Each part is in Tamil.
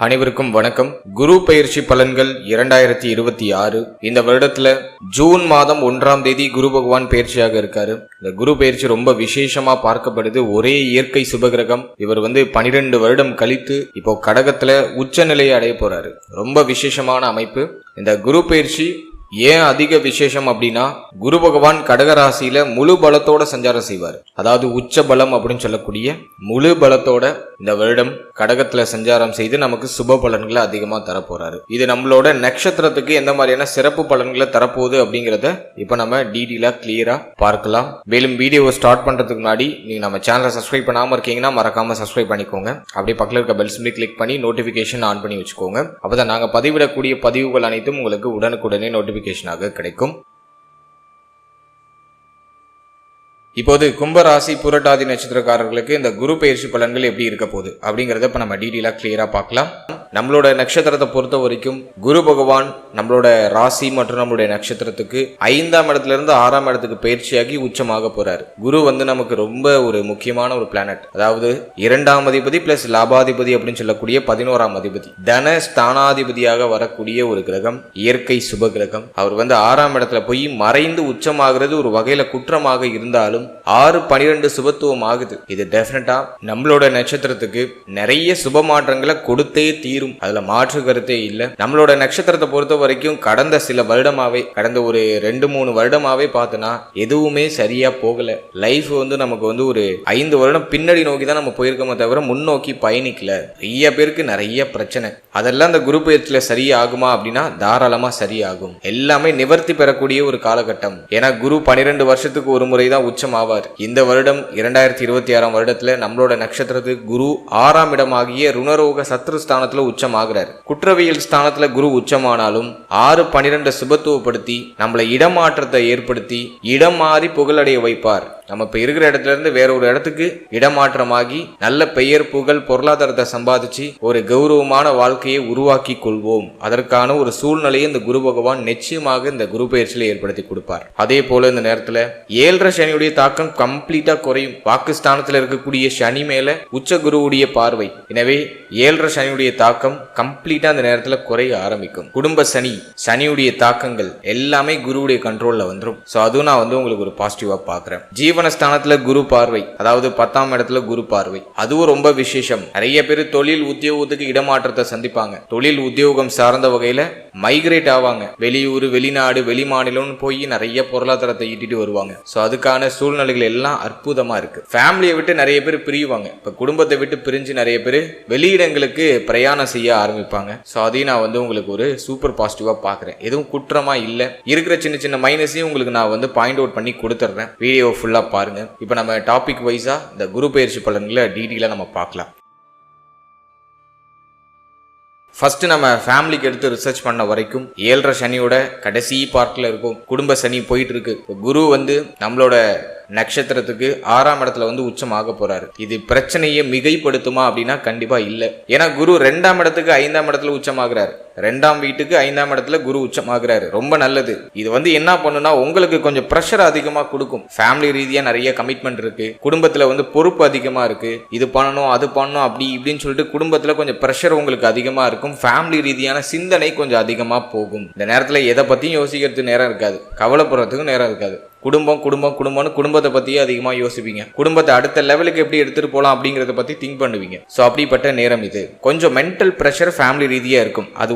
அனைவருக்கும் வணக்கம். குரு பெயர்ச்சி பலன்கள் 2026. இந்த வருடத்துல ஜூன் மாதம் 1ஆம் தேதி குரு பகவான் பெயர்ச்சியாக இருக்காரு. இந்த குரு பெயர்ச்சி ரொம்ப விசேஷமா பார்க்கப்படுது. ஒரே இயற்கை சுபகிரகம். இவர் 12 வருடம் கழித்து இப்போ கடகத்துல உச்ச நிலையை அடைய போறாரு. ரொம்ப விசேஷமான அமைப்பு. இந்த குரு பெயர்ச்சி ஏன் அதிக விசேஷம் அப்படின்னா, குரு பகவான் கடகராசியில முழு பலத்தோட சஞ்சாரம் செய்வார். அதாவது உச்ச பலம் அப்படின்னு சொல்லக்கூடிய முழு பலத்தோட இந்த வருடம் கடகத்துல சஞ்சாரம் செய்து நமக்கு சுப பலன்களை அதிகமா தரப்போறாரு. இது நம்மளோட நட்சத்திரத்துக்கு எந்த மாதிரியான சிறப்பு பலன்களை தரப்போகுது அப்படிங்கறத இப்ப நம்ம டீடெயிலா கிளியரா பார்க்கலாம். மேலும் வீடியோவை ஸ்டார்ட் பண்றதுக்கு முன்னாடி நீங்க நம்ம சேனலை சப்ஸ்கிரைப் பண்ணாம இருக்கீங்கன்னா மறக்காம சப்ஸ்கிரைப் பண்ணிக்கோங்க. அப்படியே பக்கத்துல இருக்க பெல் சிம்பலை கிளிக் பண்ணி நோட்டிபிகேஷன் ஆன் பண்ணி வச்சுக்கோங்க. அப்பதான் நாங்க பதிவிடக்கூடிய பதிவுகள் அனைத்தும் உங்களுக்கு உடனுக்குடனே நோட்டிபிகேஷனாக கிடைக்கும். இப்போது கும்பராசி புரட்டாதி நட்சத்திரக்காரர்களுக்கு இந்த குரு பெயர்ச்சி பலன்கள் எப்படி இருக்க போகுது அப்படிங்கறத இப்ப நம்ம டீடெயிலா கிளியரா பார்க்கலாம். நம்மளோட நட்சத்திரத்தை பொறுத்த வரைக்கும் குரு பகவான் நம்மளோட ராசி மற்றும் நம்மளுடைய நட்சத்திரத்துக்கு 5ஆம் இடத்துல இருந்து 6ஆம் இடத்துக்கு பயிற்சியாகி உச்சமாக போறாரு. குரு நமக்கு ரொம்ப ஒரு முக்கியமான ஒரு பிளானட். அதாவது 2ஆம் அதிபதி பிளஸ் லாபாதிபதி அப்படின்னு சொல்லக்கூடிய 11ஆம் அதிபதி, தன ஸ்தானாதிபதியாக வரக்கூடிய ஒரு கிரகம், இயற்கை சுப கிரகம். அவர் 6ஆம் இடத்துல போய் மறைந்து உச்சமாகிறது ஒரு வகையில குற்றமாக இருந்தாலும் 6-12 சுபத்துவம் ஆகுது. இது டெஃபினட்டா நம்மளோட நட்சத்திரத்துக்கு நிறைய சுப மாற்றங்களை கொடுத்தே தீரும். அதுல மாற்று கருத்தே இல்ல. நம்மளோட நட்சத்திரத்தை பொறுத்த வரைக்கும் கடந்த சில வருடமாவே, கடந்த ஒரு 2-3 வருடமாவே பார்த்தோன்னா எதுவுமே சரியா போகல. லைஃப் நமக்கு ஒரு 5 வருடம் பின்னாடி நோக்கி தான் நம்ம போயிருக்கோமே தவிர முன்னோக்கி பயணிக்கல. நிறைய பேருக்கு நிறைய பிரச்சனை. அதெல்லாம் இந்த குரு பயிற்சியில சரியாகுமா அப்படின்னா தாராளமா சரியாகும். எல்லாமே நிவர்த்தி பெறக்கூடிய ஒரு காலகட்டம். ஏன்னா குரு 12 வருஷத்துக்கு ஒரு முறை தான் உச்சம் ஆவார். இந்த வருடம் 2026ஆம் வருடத்துல நம்மளோட நட்சத்திரத்துக்கு குரு 6ஆம் இடமாகிய ருணரோக சத்ரு ஸ்தானத்துல உச்சம் ஆகிறார். குற்றவியல் ஸ்தானத்துல குரு உச்சமானாலும் 6-12 சுபத்துவப்படுத்தி நம்மளை இடமாற்றத்தை ஏற்படுத்தி இடம் மாறி புகழடைய வைப்பார். நம்ம இப்ப இருக்கிற இடத்துல இருந்து வேற ஒரு இடத்துக்கு இடமாற்றமாகி நல்ல பெயர் புகழ் பொருளாதாரத்தை சம்பாதிச்சு ஒரு கௌரவமான வாழ்க்கையை உருவாக்கி கொள்வோம். அதற்கான ஒரு சூழ்நிலையை இந்த குரு பகவான் நிச்சயமாக இந்த குரு பயிற்சியில ஏற்படுத்தி கொடுப்பார். அதே போல இந்த நேரத்துல 7.5 சனியுடைய தாக்கம் கம்ப்ளீட்டா குறையும். வாக்குஸ்தானத்துல இருக்கக்கூடிய சனி மேல உச்ச குருவுடைய பார்வை. எனவே 7.5 சனியுடைய தாக்கம் கம்ப்ளீட்டா அந்த நேரத்துல குறைய ஆரம்பிக்கும். குடும்ப சனி, சனியுடைய தாக்கங்கள் எல்லாமே குருவுடைய கண்ட்ரோல்ல வந்துடும். சோ அதுவும் நான் உங்களுக்கு ஒரு பாசிட்டிவா பாக்குறேன். ஜீவனஸ்தானத்துல குரு பார்வை, அதாவது 10ஆம் இடத்துல குரு பார்வை, அதுவும் ரொம்ப விசேஷம். நிறைய பேர் தொழில் உத்தியோகத்துக்கு இடமாற்றத்தை சந்திப்பாங்க. தொழில் உத்தியோகம் சார்ந்த வகையில மைக்ரேட் ஆவாங்க. வெளியூர், வெளிநாடு, வெளி மாநிலம் போய் நிறைய பொருளாதாரத்தை ஈட்டிட்டு வருவாங்க. சோ அதுக்கான சூழ்நிலைகள் எல்லாம் அற்புதமா இருக்கு. ஃபேமிலியை விட்டு நிறைய பேர் பிரிவாங்க. இப்ப குடும்பத்தை விட்டு பிரிஞ்சு நிறைய பேர் வெளியிடங்களுக்கு பிரயாணம் செய்ய ஆரம்பிப்பாங்க. சோ அதையும் நான் உங்களுக்கு ஒரு சூப்பர் பாசிட்டிவா பாக்குறேன். எதுவும் குற்றமா இல்ல. இருக்கிற சின்ன சின்ன மைனஸையும் உங்களுக்கு நான் பாயிண்ட் அவுட் பண்ணி கொடுத்துறேன். வீடியோ ஃபுல்லா பாருங்க. இப்ப நம்ம டாபிக் வைஸா இந்த குரு பெயர்ச்சி பலன்களை டீடெயிலா நம்ம பார்க்கலாம். ஃபர்ஸ்ட் நம்ம ஃபேமிலிக்கு எடுத்து ரிசர்ச் பண்ண வரைக்கும் 7.5 சனியோட கடைசி பார்ட்ல இருக்கும். குடும்ப சனி போயிட்டு இருக்கு. குரு நம்மளோட நட்சத்திரத்துக்கு 6ஆம் இடத்துல உச்சமாக போறாரு. இது பிரச்சனையை மிகைப்படுத்துமா அப்படின்னா கண்டிப்பா இல்ல. ஏன்னா குரு 2ஆம் இடத்துக்கு 5ஆம் இடத்துல உச்சமாகிறாரு. 2ஆம் வீட்டுக்கு 5ஆம் இடத்துல குரு உச்சமாகிறாரு. ரொம்ப நல்லது. இது என்ன பண்ணுனா உங்களுக்கு கொஞ்சம் பிரஷர் அதிகமா கொடுக்கும். ஃபேமிலி ரீதியா நிறைய கமிட்மெண்ட் இருக்கு. குடும்பத்துல பொறுப்பு அதிகமா இருக்கு. இது பண்ணணும் அது பண்ணணும் அப்படி இப்படின்னு சொல்லிட்டு குடும்பத்துல கொஞ்சம் பிரஷர் உங்களுக்கு அதிகமா இருக்கும். ஃபேமிலி ரீதியான சிந்தனை கொஞ்சம் அதிகமா போகும். இந்த நேரத்துல எதை பத்தியும் யோசிக்கிறதுக்கு நேரம் இருக்காது. கவலைப்படுறதுக்கும் நேரம் இருக்காது. குடும்பம்னு குடும்பத்தை பத்தியே அதிகமா யோசிப்பீங்க. குடும்பத்தை அடுத்த லெவலுக்கு எப்படி எடுத்துட்டு போலாம் அப்படிங்கறத பத்தி திங்க் பண்ணுவீங்க. சோ அப்படிப்பட்ட நேரம் இது. கொஞ்சம் மென்டல் பிரஷர் ஃபேமிலி ரீதியா இருக்கும். அது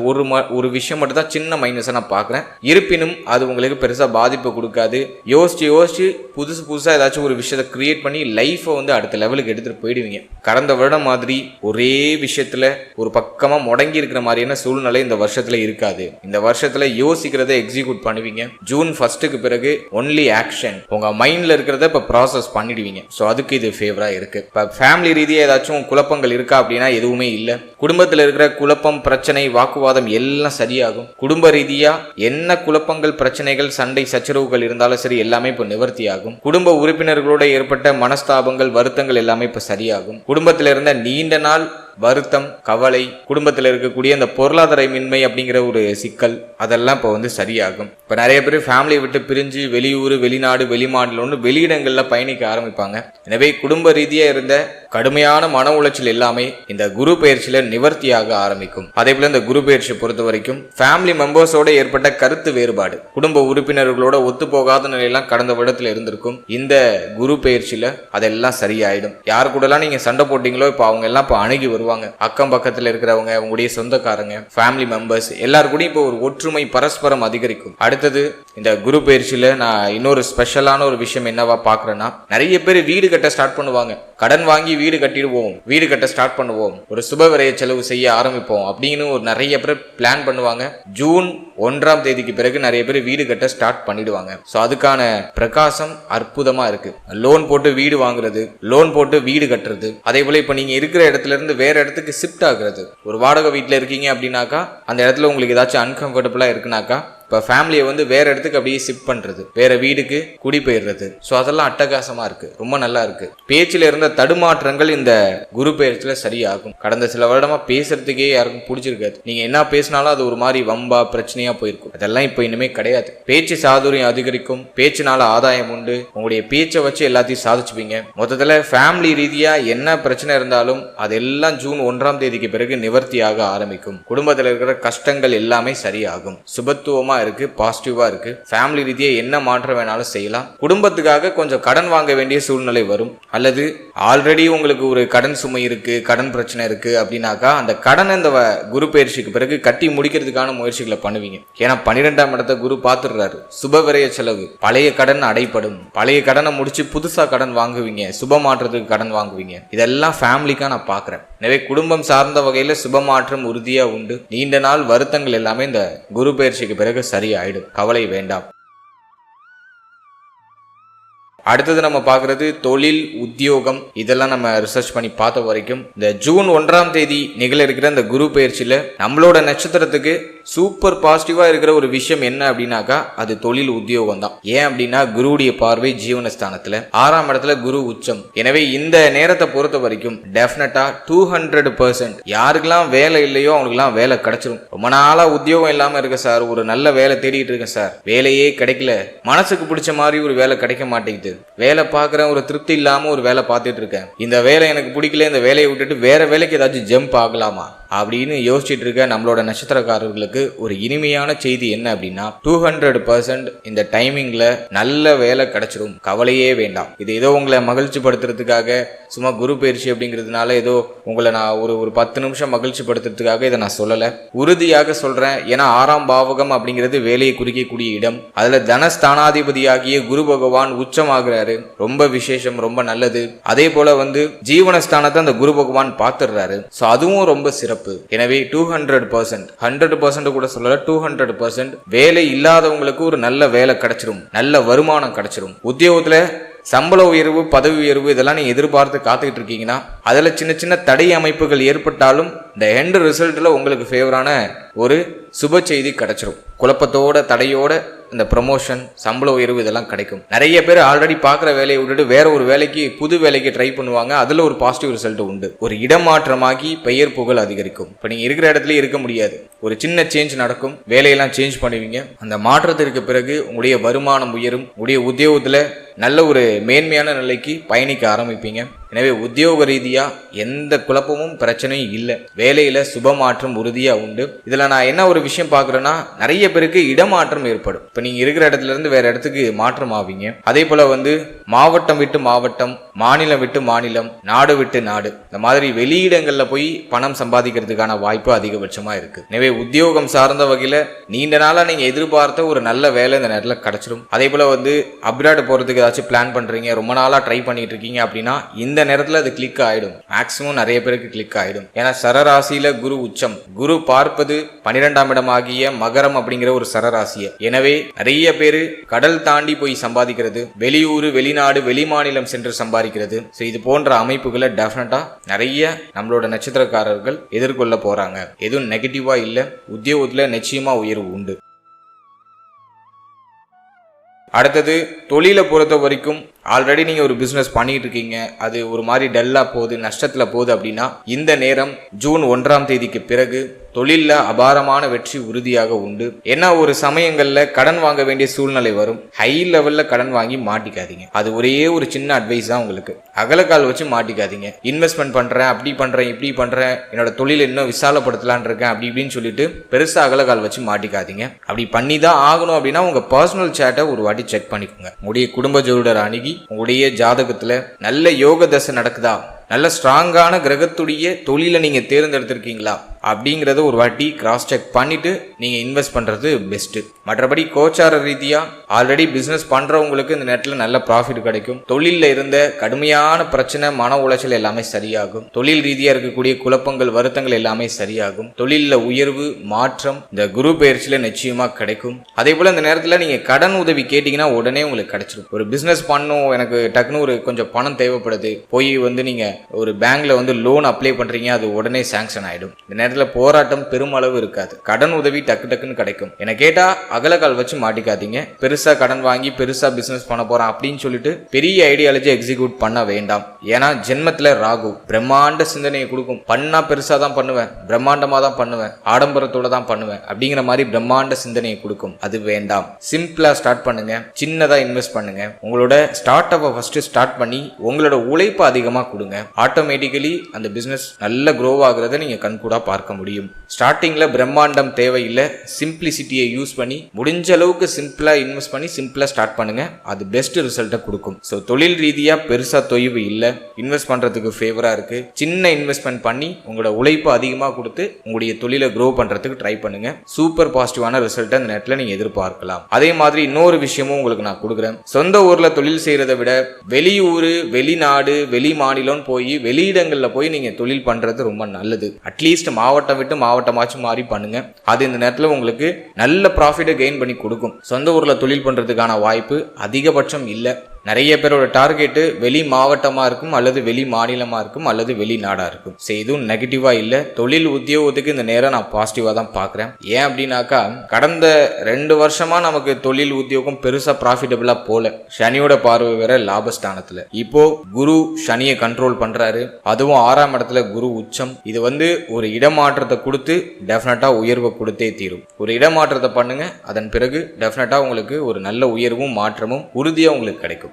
ஒரு விஷயம் மட்டும் தான் சின்ன மைனஸா நான் பாக்குறேன். இருப்பினும் அது உங்களுக்கு பெருசா பாதிப்பு கொடுக்காது. யோசிச்சு புதுசா ஏதாச்சும் ஒரு விஷயத்தை கிரியேட் பண்ணி லைஃபை அடுத்த லெவலுக்கு எடுத்துட்டு போயிடுவீங்க. கடந்த வருடம் மாதிரி ஒரே விஷயத்துல ஒரு பக்கமா முடங்கி இருக்கிற மாதிரியான சூழ்நிலை இந்த வருஷத்துல இருக்காது. இந்த வருஷத்துல யோசிக்கிறத எக்ஸிக்யூட் பண்ணுவீங்க. ஜூன் 1க்கு பிறகு ஒன்லி ஆக்ஷன். உங்க மைண்ட்ல இருக்கிறத இப்ப ப்ராசஸ் பண்ணிடுவீங்க. சோ அதுக்கு இது ஃபேவரா இருக்கு. இப்ப ஃபேமிலி ரீதியா ஏதாச்சும் குழப்பங்கள் இருக்கா அப்படின்னா எதுவுமே இல்ல. குடும்பத்துல இருக்கிற குழப்பம், பிரச்சனை, வாக்குவாதம் எல்லாம் சரியாகும். குடும்ப ரீதியா என்ன குழப்பங்கள், பிரச்சனைகள், சண்டை, சச்சரவுகள் இருந்தாலும் சரி எல்லாமே இப்ப நிவர்த்தி ஆகும். குடும்ப உறுப்பினர்களோட ஏற்பட்ட மனஸ்தாபங்கள், வருத்தங்கள் எல்லாமே இப்ப சரியாகும். குடும்பத்துல இருந்த நீண்ட நாள் வருத்தம், கவலை, குடும்பத்தில் இருக்கக்கூடிய அந்த பொருளாதாரமின்மை அப்படிங்கிற ஒரு சிக்கல் அதெல்லாம் இப்போ வந்து சரியாகும். இப்போ நிறைய பேர் ஃபேமிலியை விட்டு பிரிஞ்சு வெளியூர், வெளிநாடு, வெளிமாநிலம்னு வெளியிடங்களில் பயணிக்க ஆரம்பிப்பாங்க. எனவே குடும்ப ரீதியாக இருந்த கடுமையான மன உளைச்சல் எல்லாமே இந்த குரு பயிற்சியில நிவர்த்தியாக ஆரம்பிக்கும். அதே போல இந்த குரு பயிற்சியை பொறுத்த வரைக்கும் ஃபேமிலி மெம்பர்ஸோட ஏற்பட்ட கருத்து வேறுபாடு, குடும்ப உறுப்பினர்களோட ஒத்து போகாத நிலையெல்லாம் கடந்த வருடத்துல இருந்திருக்கும். இந்த குரு பயிற்சியில அதெல்லாம் சரியாயிடும். யாரு கூடலாம் நீங்க சண்டை போட்டீங்களோ இப்போ அவங்க எல்லாம் இப்போ அணுகி வருவாங்க. அக்கம் பக்கத்துல இருக்கிறவங்க, உங்களுடைய சொந்தக்காரங்க, ஃபேமிலி மெம்பர்ஸ் எல்லாரு கூடயும் இப்போ ஒரு ஒற்றுமை பரஸ்பரம் அதிகரிக்கும். அடுத்தது இந்த குரு பயிற்சியில நான் இன்னொரு ஸ்பெஷலான ஒரு விஷயம் என்னவா பாக்குறேன்னா, நிறைய பேர் வீடு கட்ட ஸ்டார்ட் பண்ணுவாங்க. கடன் வாங்கி வீடு கட்டிடுவோம், வீடு கட்ட ஸ்டார்ட் பண்ணுவோம், ஒரு சுப விரைய செலவு செய்ய ஆரம்பிப்போம் அப்படின்னு ஒரு நிறைய பேர் பிளான் பண்ணுவாங்க. ஜூன் 1ஆம் தேதிக்கு பிறகு நிறைய பேர் வீடு கட்ட ஸ்டார்ட் பண்ணிடுவாங்க. ஸோ அதுக்கான பிரகாசம் அற்புதமா இருக்கு. லோன் போட்டு வீடு வாங்குறது, லோன் போட்டு வீடு கட்டுறது, அதே போல இப்ப நீங்க இருக்கிற இடத்துல இருந்து வேற இடத்துக்கு ஷிஃப்ட் ஆகுறது. ஒரு வாடகை வீட்டுல இருக்கீங்க அப்படின்னாக்கா அந்த இடத்துல உங்களுக்கு ஏதாச்சும் அன்கம்ஃபர்டபுளா இருக்குனாக்கா இப்போ ஃபேமிலியை வந்து வேற இடத்துக்கு அப்படியே ஷிஃப்ட் பண்றது, வேற வீடுக்கு குடி போயிடுறது. ஸோ அதெல்லாம் அட்டகாசமா இருக்கு, ரொம்ப நல்லா இருக்கு. பேச்சில் இருந்த தடுமாற்றங்கள் இந்த குரு பயிற்சியில சரியாகும். கடந்த சில வருடமா பேசுறதுக்கே யாருக்கும் பிடிச்சிருக்காது. நீங்க என்ன பேசினாலும் அது ஒரு மாதிரி வம்பா பிரச்சனையா போயிருக்கும். அதெல்லாம் இப்போ இனிமே கிடையாது. பேச்சு சாதுரியம் அதிகரிக்கும், பேச்சுனால ஆதாயம் உண்டு. உங்களுடைய பேச்சை வச்சு எல்லாத்தையும் சாதிச்சுப்பீங்க. மொத்தத்துல ஃபேமிலி ரீதியா என்ன பிரச்சனை இருந்தாலும் அதெல்லாம் ஜூன் 1ஆம் தேதிக்கு பிறகு நிவர்த்தியாக ஆரம்பிக்கும். குடும்பத்தில் இருக்கிற கஷ்டங்கள் எல்லாமே சரியாகும். சுபத்துவமா இருக்கு, பாசிட்டிவா இருக்கு. ஃபேமிலி ரீதியா என்ன மாற்றம் வேணாலும் செய்யலாம். குடும்பத்துக்காக கொஞ்சம் கடன் வாங்க வேண்டிய சூழ்நிலை வரும், அல்லது ஆல்ரெடி உங்களுக்கு ஒரு கடன் சுமை இருக்கு, கடன் பிரச்சனை இருக்கு அப்படின்னாக்கா அந்த கடனை இந்த குரு பயிற்சிக்கு பிறகு கட்டி முடிக்கிறதுக்கான முயற்சிகளை பண்ணுவீங்க. ஏன்னா 12ஆம் இடத்தை குரு பார்த்துடுறாரு. சுப விரைய செலவு, பழைய கடன் அடைப்படும். பழைய கடனை முடிச்சு புதுசா கடன் வாங்குவீங்க, சுப மாற்றத்துக்கு கடன் வாங்குவீங்க. இதெல்லாம் ஃபேமிலிக்கா நான் பாக்குறேன். எனவே குடும்பம் சார்ந்த வகையில சுப மாற்றம் உறுதியா உண்டு. நீண்ட நாள் வருத்தங்கள் எல்லாமே இந்த குரு பயிற்சிக்கு பிறகு சரியாயிடும், கவலை வேண்டாம். அடுத்தது நம்ம பார்க்கறது தொழில், உத்தியோகம். இதெல்லாம் நம்ம ரிசர்ச் பண்ணி பார்த்த வரைக்கும் இந்த ஜூன் 1ஆம் தேதி நிகழ இருக்கிற இந்த குரு பயிற்சியில நம்மளோட நட்சத்திரத்துக்கு சூப்பர் பாசிட்டிவா இருக்கிற ஒரு விஷயம் என்ன அப்படின்னாக்கா அது தொழில், உத்தியோகம் தான். ஏன் அப்படின்னா குருவுடைய பார்வை ஜீவனஸ்தானத்துல 6ஆம் இடத்துல குரு உச்சம். எனவே இந்த நேரத்தை பொறுத்த வரைக்கும் டெஃபினட்டா 200% யாருக்கெல்லாம் வேலை இல்லையோ அவங்களுக்குலாம் வேலை கிடைச்சிரும். ரொம்ப நாளா உத்தியோகம் இல்லாம இருக்க சார், ஒரு நல்ல வேலை தேடிட்டு இருக்கேன் சார், வேலையே கிடைக்கல, மனசுக்கு பிடிச்ச மாதிரி ஒரு வேலை கிடைக்க மாட்டேங்குது, வேலை பார்க்குறேன் ஒரு திருப்தி இல்லாம ஒரு வேலை பார்த்துட்டு இருக்கேன், இந்த வேலை எனக்கு பிடிக்கல, இந்த வேலையை விட்டுட்டு வேற வேலைக்கு ஏதாச்சும் ஜம்ப் ஆகலாமா அப்படின்னு யோசிச்சுட்டு இருக்க நம்மளோட நட்சத்திரக்காரர்களுக்கு ஒரு இனிமையான செய்தி என்ன அப்படின்னா 200% இந்த டைமிங்ல நல்ல வேலை கிடைச்சிடும், கவலையே வேண்டாம். இது ஏதோ உங்களை மகிழ்ச்சி படுத்துறதுக்காக சும்மா குரு பயிற்சி அப்படிங்கிறதுனால ஏதோ உங்களை நான் ஒரு 10 நிமிஷம் மகிழ்ச்சி படுத்துறதுக்காக இதை நான் சொல்லலை, உறுதியாக சொல்றேன். ஏன்னா 6ஆம் பாவகம் அப்படிங்கிறது வேலையை குறிக்கக்கூடிய இடம். அதுல தனஸ்தானாதிபதியாகிய குரு பகவான் உச்சமாகிறாரு, ரொம்ப விசேஷம், ரொம்ப நல்லது. அதே போல வந்து ஜீவனஸ்தானத்தை அந்த குரு பகவான் பார்த்துடுறாரு. ஸோ அதுவும் ரொம்ப சிறப்பு. எனவே 200%, 100% கூட சொல்லல, 200% வேலை இல்லாதவங்களுக்கு ஒரு நல்ல வேலை கிடைச்சிடும், நல்ல வருமானம் கிடைச்சிடும். உத்தியோகத்துல சம்பள உயர்வு, பதவி உயர்வு இதெல்லாம் நீங்க எதிர்பார்த்து காத்துக்கிட்டு இருக்கீங்கன்னா அதுல சின்ன சின்ன தடை அமைப்புகள் ஏற்பட்டாலும் இந்த எண்ட் ரிசல்ட்ல உங்களுக்கு ஃபேவரான ஒரு சுப செய்தி கிடைச்சிடும். குழப்பத்தோட தடையோட இந்த ப்ரமோஷன், சம்பள உயர்வு இதெல்லாம் கிடைக்கும். நிறைய பேர் ஆல்ரெடி பார்க்குற வேலையை விட்டுட்டு வேற ஒரு வேலைக்கு, புது வேலைக்கு ட்ரை பண்ணுவாங்க. அதுல ஒரு பாசிட்டிவ் ரிசல்ட் உண்டு. ஒரு இடமாற்றமாகி பெயர் புகழ் அதிகரிக்கும். இப்போ நீங்க இருக்கிற இடத்துல இருக்க முடியாது, ஒரு சின்ன சேஞ்ச் நடக்கும், வேலையெல்லாம் சேஞ்ச் பண்ணுவீங்க. அந்த மாற்றத்திற்கு பிறகு உங்களுடைய வருமானம் உயரும், உங்களுடைய உத்தியோகத்துல நல்ல ஒரு மேன்மையான நிலைக்கு பயணிக்க ஆரம்பிப்பீங்க. எனவே உத்தியோக ரீதியா எந்த குழப்பமும் பிரச்சனையும் இல்லை, வேலையில சுப மாற்றம் உறுதியா உண்டு. இதுல நான் என்ன ஒரு விஷயம் பாக்குறேன்னா நிறைய பேருக்கு இடமாற்றம் ஏற்படும். இப்ப நீங்க இருக்கிற இடத்துல இருந்து வேற இடத்துக்கு மாற்றம் ஆவீங்க. அதே போல வந்து மாவட்டம் விட்டு மாவட்டம், மாநிலம் விட்டு மாநிலம், நாடு விட்டு நாடு, இந்த மாதிரி வெளியிடங்கள்ல போய் பணம் சம்பாதிக்கிறதுக்கான வாய்ப்பு அதிகபட்சமா இருக்கு. எனவே உத்தியோகம் சார்ந்த வகையில நீண்ட நாளா நீங்க எதிர்பார்த்த ஒரு நல்ல வேலை இந்த நேரத்துல கிடைச்சிடும். அதே போல வந்து அப்ராட் போறதுக்கு ஏதாச்சும் பிளான் பண்றீங்க, ரொம்ப நாளா ட்ரை பண்ணிட்டு இருக்கீங்க அப்படின்னா இந்த நேரத்துல அது கிளிக் ஆயிடும். மேக்சிமம் நிறைய பேருக்கு கிளிக் ஆயிடும். ஏன்னா சரராசியில குரு உச்சம், குரு பார்ப்பது 12ஆம் இடமாகிய மகரம் அப்படிங்கிற ஒரு சரராசியை. எனவே நிறைய பேரு கடல் தாண்டி போய் சம்பாதிக்கிறது, வெளியூர், வெளிநாடு, வெளிமாநிலம் சென்று சம்பாதிக்கிறது. இது போன்ற அமைப்புகளை டெஃபினட்டா நிறைய நம்மளோட நட்சத்திரக்காரர்கள் எதிர்கொள்ள போறாங்க. எதுவும் நெகட்டிவா இல்ல, உத்தியோகத்துல நிச்சயமா உயர்வு உண்டு. அடுத்தது தொழிலை பொறுத்த வரைக்கும் ஆல்ரெடி நீங்கள் ஒரு பிஸ்னஸ் பண்ணிட்டு இருக்கீங்க, அது ஒரு மாதிரி டல்லாக போகுது, நஷ்டத்தில் போகுது அப்படின்னா இந்த நேரம் ஜூன் 1ஆம் தேதிக்கு பிறகு தொழிலில் அபாரமான வெற்றி உறுதியாக உண்டு. ஏன்னா ஒரு சமயங்களில் கடன் வாங்க வேண்டிய சூழ்நிலை வரும். ஹை லெவலில் கடன் வாங்கி மாட்டிக்காதீங்க. அது ஒரே ஒரு சின்ன அட்வைஸ் தான் உங்களுக்கு. அகலக்கால் வச்சு மாட்டிக்காதீங்க. இன்வெஸ்ட்மெண்ட் பண்ணுறேன், அப்படி பண்ணுறேன், இப்படி பண்ணுறேன், என்னோட தொழில் இன்னும் விசாலப்படுத்தலான் இருக்கேன் அப்படி இப்படின்னு சொல்லிட்டு பெருசாக அகலக்கால் வச்சு மாட்டிக்காதீங்க. அப்படி பண்ணி தான் ஆகணும் அப்படின்னா உங்கள் பர்சனல் சேட்டை ஒரு வாட்டி செக் பண்ணிக்கோங்க. உங்களுடைய குடும்ப ஜோதிடர் அணுகி உங்களுடைய ஜாதகத்துல நல்ல யோக தசை நடக்குதா, நல்ல ஸ்ட்ராங்கான கிரகத்துடைய தொழிலை நீங்க தேர்ந்தெடுத்திருக்கீங்களா அப்படிங்கறத ஒரு வாட்டி கிராஸ் செக் பண்ணிட்டு நீங்க இன்வெஸ்ட் பண்றது பெஸ்ட். மற்றபடி கோச்சார ரீதியா ஆல்ரெடி பிசினஸ் பண்றவங்களுக்கு இந்த நேரத்துல நல்ல ப்ராஃபிட் கிடைக்கும். தொழில இருந்த கடுமையான பிரச்சனை, மன உளைச்சல் எல்லாமே சரியாகும். தொழில் ரீதியா இருக்கக்கூடிய குழப்பங்கள், வருத்தங்கள் எல்லாமே சரியாகும். தொழில உயர்வு, மாற்றம் இந்த குரு பயிற்சியில நிச்சயமா கிடைக்கும். அதே போல இந்த நேரத்துல நீங்க கடன் உதவி கேட்டீங்கன்னா உடனே உங்களுக்கு கிடைச்சிடும். ஒரு பிசினஸ் பண்ணும், எனக்கு டக்குன்னு ஒரு கொஞ்சம் பணம் தேவைப்படுது, போய் நீங்க ஒரு பேங்க்ல லோன் அப்ளை பண்றீங்க, அது உடனே சாங்ஷன் ஆயிடும். இந்த நேரத்துல போராட்டம் பெருமளவு இருக்காது. கடன் உதவி டக்கு டக்குன்னு கிடைக்கும். என்ன கேட்டா அகலக்கால் வச்சு மாட்டிக்காதீங்க. பெருசா கடன் வாங்கி பெருசா பிசினஸ் பண்ண போறேன் அப்படின்னு சொல்லிட்டு பெரிய ஐடியாலஜி எக்ஸிக்யூட் பண்ண வேண்டாம். ஏன்னா ஜென்மத்துல ராகு பிரம்மாண்ட சிந்தனையை கொடுக்கும். பண்ணா பெருசா தான் பண்ணுவேன், பிரம்மாண்டமா தான் பண்ணுவேன், ஆடம்பரத்தோட தான் பண்ணுவேன் அப்படிங்கிற மாதிரி பிரம்மாண்ட சிந்தனையை கொடுக்கும். அது வேண்டாம். சிம்பிளா ஸ்டார்ட் பண்ணுங்க, சின்னதா இன்வெஸ்ட் பண்ணுங்க. உங்களோட ஸ்டார்ட் அப்பை ஃபர்ஸ்ட் ஸ்டார்ட் பண்ணி உங்களோட உழைப்பு அதிகமா கொடுங்க. ஆட்டோமேட்டிக்கலி அந்த பிசினஸ் நல்ல க்ரோ ஆகுறத நீங்க கண்கூடா பார்க்க முடியும். ஸ்டார்டிங்ல பிரம்மாண்டம் தேவையில்லை. சிம்பிளிசிட்டியை யூஸ் பண்ணி முடிஞ்ச அளவுக்கு சிம்பிளா இன்வெஸ்ட் பண்ணி சிம்பிளா ஸ்டார்ட் பண்ணுங்க. அது பெஸ்ட் ரிசல்ட்டை கொடுக்கும். ஸோ தொழில் ரீதியா பெருசா தொய்வு இல்லை, இன்வெஸ்ட் பண்றதுக்கு ஃபேவரா இருக்கு. சின்ன இன்வெஸ்ட்மெண்ட் பண்ணி உங்களோட உழைப்பு அதிகமா கொடுத்து உங்களுடைய தொழிலை க்ரோ பண்றதுக்கு ட்ரை பண்ணுங்க. சூப்பர் பாசிட்டிவான ரிசல்ட்டை அந்த நேரத்தில் நீங்க எதிர்பார்க்கலாம். அதே மாதிரி இன்னொரு விஷயமும் உங்களுக்கு நான் கொடுக்குறேன். சொந்த ஊர்ல தொழில் செய்யறதை விட வெளியூர், வெளிநாடு, வெளி மாநிலம் போய் வெளியிடங்கள்ல போய் நீங்க தொழில் பண்றது ரொம்ப நல்லது. அட்லீஸ்ட் மாவட்டம் விட்டு மாவட்டமாச்சும் மாறி பண்ணுங்க. அது இந்த நேரத்துல உங்களுக்கு நல்ல ப்ராஃபிட்டை கெயின் பண்ணி கொடுக்கும். சொந்த ஊர்ல தொழில் பண்றதுக்கான வாய்ப்பு அதிகபட்சம் இல்லை. நிறைய பேரோட டார்கெட்டு வெளி மாவட்டமா இருக்கும், அல்லது வெளி மாநிலமா இருக்கும், அல்லது வெளிநாடா இருக்கும். சரி, இதுவும் நெகட்டிவா இல்லை. தொழில் உத்தியோகத்துக்கு இந்த நேரம் நான் பாசிட்டிவா தான் பாக்குறேன். ஏன் அப்படின்னாக்கா கடந்த 2 வருஷமா நமக்கு தொழில் உத்தியோகம் பெருசா ப்ராஃபிட்டபிளா போல. சனியோட பார்வை வேற லாபஸ்தானத்துல. இப்போ குரு சனியை கண்ட்ரோல் பண்றாரு. அதுவும் 6ஆம் இடத்துல குரு உச்சம். இது ஒரு இடமாற்றத்தை கொடுத்து டெஃபினட்டா உயர்வை கொடுத்தே தீரும். ஒரு இடமாற்றத்தை பண்ணுங்க, அதன் பிறகு டெஃபினட்டா உங்களுக்கு ஒரு நல்ல உயர்வும் மாற்றமும் உறுதியா உங்களுக்கு கிடைக்கும்.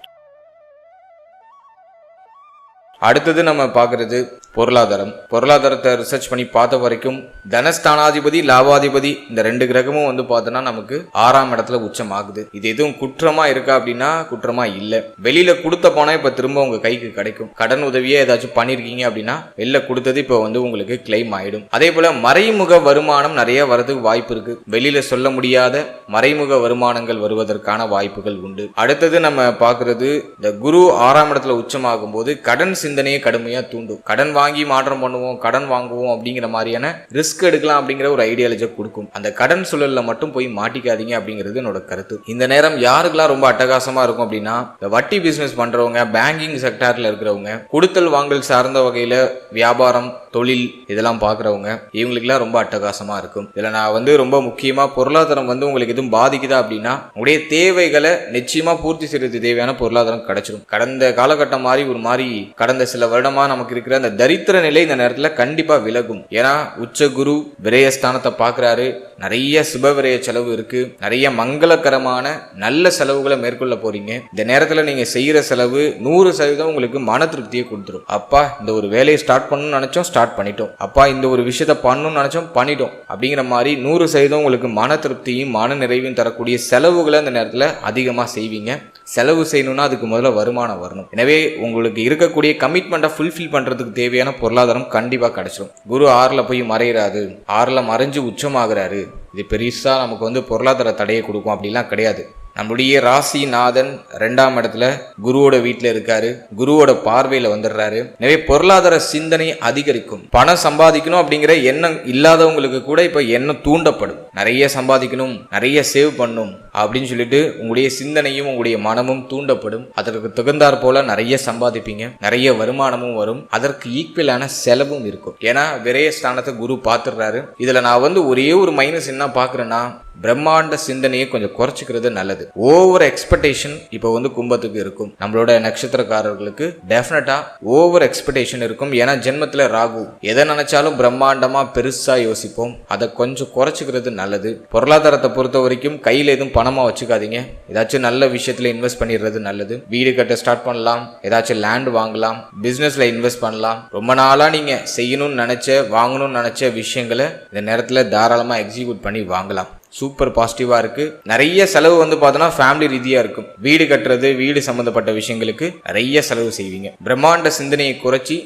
அடுத்தது நம்ம பார்க்கறது பொருளாதாரம். பொருளாதாரத்தை ரிசர்ச் பண்ணி பார்த்த வரைக்கும் தனஸ்தானாதிபதி, லாபாதிபதி இந்த 2 கிரகமும் பார்த்தோன்னா நமக்கு 6ஆம் இடத்துல உச்சம் ஆகுது. இது எதுவும் குற்றமா இருக்கா அப்படின்னா குற்றமா இல்லை. வெளியில கொடுத்த பணம் இப்ப திரும்ப உங்க கைக்கு கிடைக்கும். கடன் உதவியே ஏதாச்சும் பண்ணிருக்கீங்க அப்படின்னா வெளில கொடுத்தது இப்ப உங்களுக்கு கிளைம் ஆயிடும். அதே போல மறைமுக வருமானம் நிறைய வரதுக்கு வாய்ப்பு இருக்கு. வெளியில சொல்ல முடியாத மறைமுக வருமானங்கள் வருவதற்கான வாய்ப்புகள் உண்டு. அடுத்தது நம்ம பார்க்கறது இந்த குரு 6ஆம் இடத்துல உச்சமாகும் போது கடன் சிந்தனையை கடுமையா தூண்டும். கடன் வாங்கி மாற்றம் பண்ணுவோம், கடன் வாங்குவோம் அப்படிங்கிற மாதிரியான ரிஸ்க் எடுக்கலாம் அப்படிங்கிற ஒரு ஐடியாலஜி கொடுக்கும். அந்த கடன் சூழல்ல மட்டும் போய் மாட்டிக்காதீங்க அப்படிங்கிறது என்னோட கருத்து. இந்த நேரம் யாருக்கெல்லாம் ரொம்ப அட்டகாசமா இருக்கும் அப்படின்னா வட்டி பிசினஸ் பண்றவங்க, பேங்கிங் செக்டார்ல இருக்கிறவங்க, கொடுத்தல் வாங்கல் சார்ந்த வகையில வியாபாரம், தொழில் இதெல்லாம் பாக்குறவங்க, இவங்களுக்குலாம் ரொம்ப அட்டகாசமா இருக்கும். இதுல நான் ரொம்ப முக்கியமா பொருளாதாரம் உங்களுக்கு எதுவும் பாதிக்குதா அப்படின்னா உங்களுடைய தேவைகளை நிச்சயமா பூர்த்தி செய்யறது தேவையான பொருளாதாரம் கிடைச்சிடும். கடந்த காலகட்டம் மாதிரி கடந்த சில வருடமா நமக்கு இருக்கிற அந்த தரித்திர நிலை இந்த நேரத்துல கண்டிப்பா விலகும். ஏன்னா உச்ச குரு விரயஸ்தானத்தை பாக்குறாரு. நிறைய சுப விரய செலவு இருக்கு. நிறைய மங்களகரமான நல்ல செலவுகளை மேற்கொள்ள போறீங்க. இந்த நேரத்துல நீங்க செய்யற செலவு 100% உங்களுக்கு மன திருப்தியை கொடுத்துரும். அப்பா இந்த ஒரு வேலையை ஸ்டார்ட் பண்ணணும்னு நினைச்சோம், ஸ்டார்ட் பண்ணிட்டோம். அப்பா இந்த ஒரு விஷயத்த பண்ணணும்னு நினைச்சோம், பண்ணிட்டோம். அப்படிங்கிற மாதிரி 100% உங்களுக்கு மன திருப்தியும் மன நிறைவையும் தரக்கூடிய செலவுகளை இந்த நேரத்துல அதிகமா செய்வீங்க. செலவு செய்யணும்னா அதுக்கு முதல்ல வருமானம் வரணும். எனவே உங்களுக்கு இருக்கக்கூடிய கமிட்மெண்ட்டை ஃபுல்ஃபில் பண்றதுக்கு தேவையான பொருளாதாரம் கண்டிப்பா கிடைச்சிடும். குரு 6ல போய் மறைகிறாரு, 6ல மறைஞ்சு உச்சமாகிறாரு. இது பெருசா நமக்கு பொருளாதார தடையை கொடுக்கும் அப்படிலாம் கிடையாது. நம்முடைய ராசிநாதன் 2ஆம் இடத்துல குருவோட வீட்டில் இருக்காரு. குருவோட பார்வையில வந்துடுறாரு. எனவே பொருளாதார சிந்தனை அதிகரிக்கும். பணம் சம்பாதிக்கணும் அப்படிங்கிற எண்ணம் இல்லாதவங்களுக்கு கூட இப்ப எண்ணம் தூண்டப்படும். நிறைய சம்பாதிக்கணும், நிறைய சேவ் பண்ணணும் அப்படின்னு சொல்லிட்டு உங்களுடைய சிந்தனையும் உங்களுடைய மனமும் தூண்டப்படும். அதற்கு தகுந்தாற் போல நிறைய சம்பாதிப்பீங்க, நிறைய வருமானமும் வரும். அதற்கு ஈக்குவலான செலவும் இருக்கும். ஏன்னா விரய ஸ்தானத்தை குரு பார்த்துடுறாரு. இதுல நான் ஒரே ஒரு மைனஸ் என்ன பாக்குறேன்னா பிரம்மாண்ட சிந்தனையை கொஞ்சம் குறைச்சிக்கிறது நல்லது. ஓவர் எக்ஸ்பெக்டேஷன் இப்போ வந்து கும்பத்துக்கு இருக்கும். நம்மளோட நட்சத்திரக்காரர்களுக்கு டெஃபினட்டா ஓவர் எக்ஸ்பெக்டேஷன் இருக்கும். ஏன்னா ஜென்மத்துல ராகு, எதை நினைச்சாலும் பிரம்மாண்டமா பெருசா யோசிப்போம். அதை கொஞ்சம் குறைச்சிக்கிறது நல்லது. பொருளாதாரத்தை பொறுத்த வரைக்கும் கையில எதுவும் பணமா வச்சுக்காதீங்க. ஏதாச்சும் நல்ல விஷயத்துல இன்வெஸ்ட் பண்ணிடுறது நல்லது. வீடு கட்ட ஸ்டார்ட் பண்ணலாம், ஏதாச்சும் லேண்ட் வாங்கலாம், பிசினஸ்ல இன்வெஸ்ட் பண்ணலாம். ரொம்ப நாளா நீங்க செய்யணும்னு நினைச்ச, வாங்கணும்னு நினைச்ச விஷயங்களை இந்த நேரத்துல தாராளமா எக்ஸிக்யூட் பண்ணி வாங்கலாம். சூப்பர் பாசிட்டிவா இருக்கு. நிறைய செலவு வந்து பார்த்தோன்னா ஃபேமிலி ரீதியா இருக்கும். வீடு கட்டுறது, வீடு சம்பந்தப்பட்ட விஷயங்களுக்கு நிறைய செலவு செய்வீங்க. பிரம்மாண்ட சிந்தனையை குறைச்சி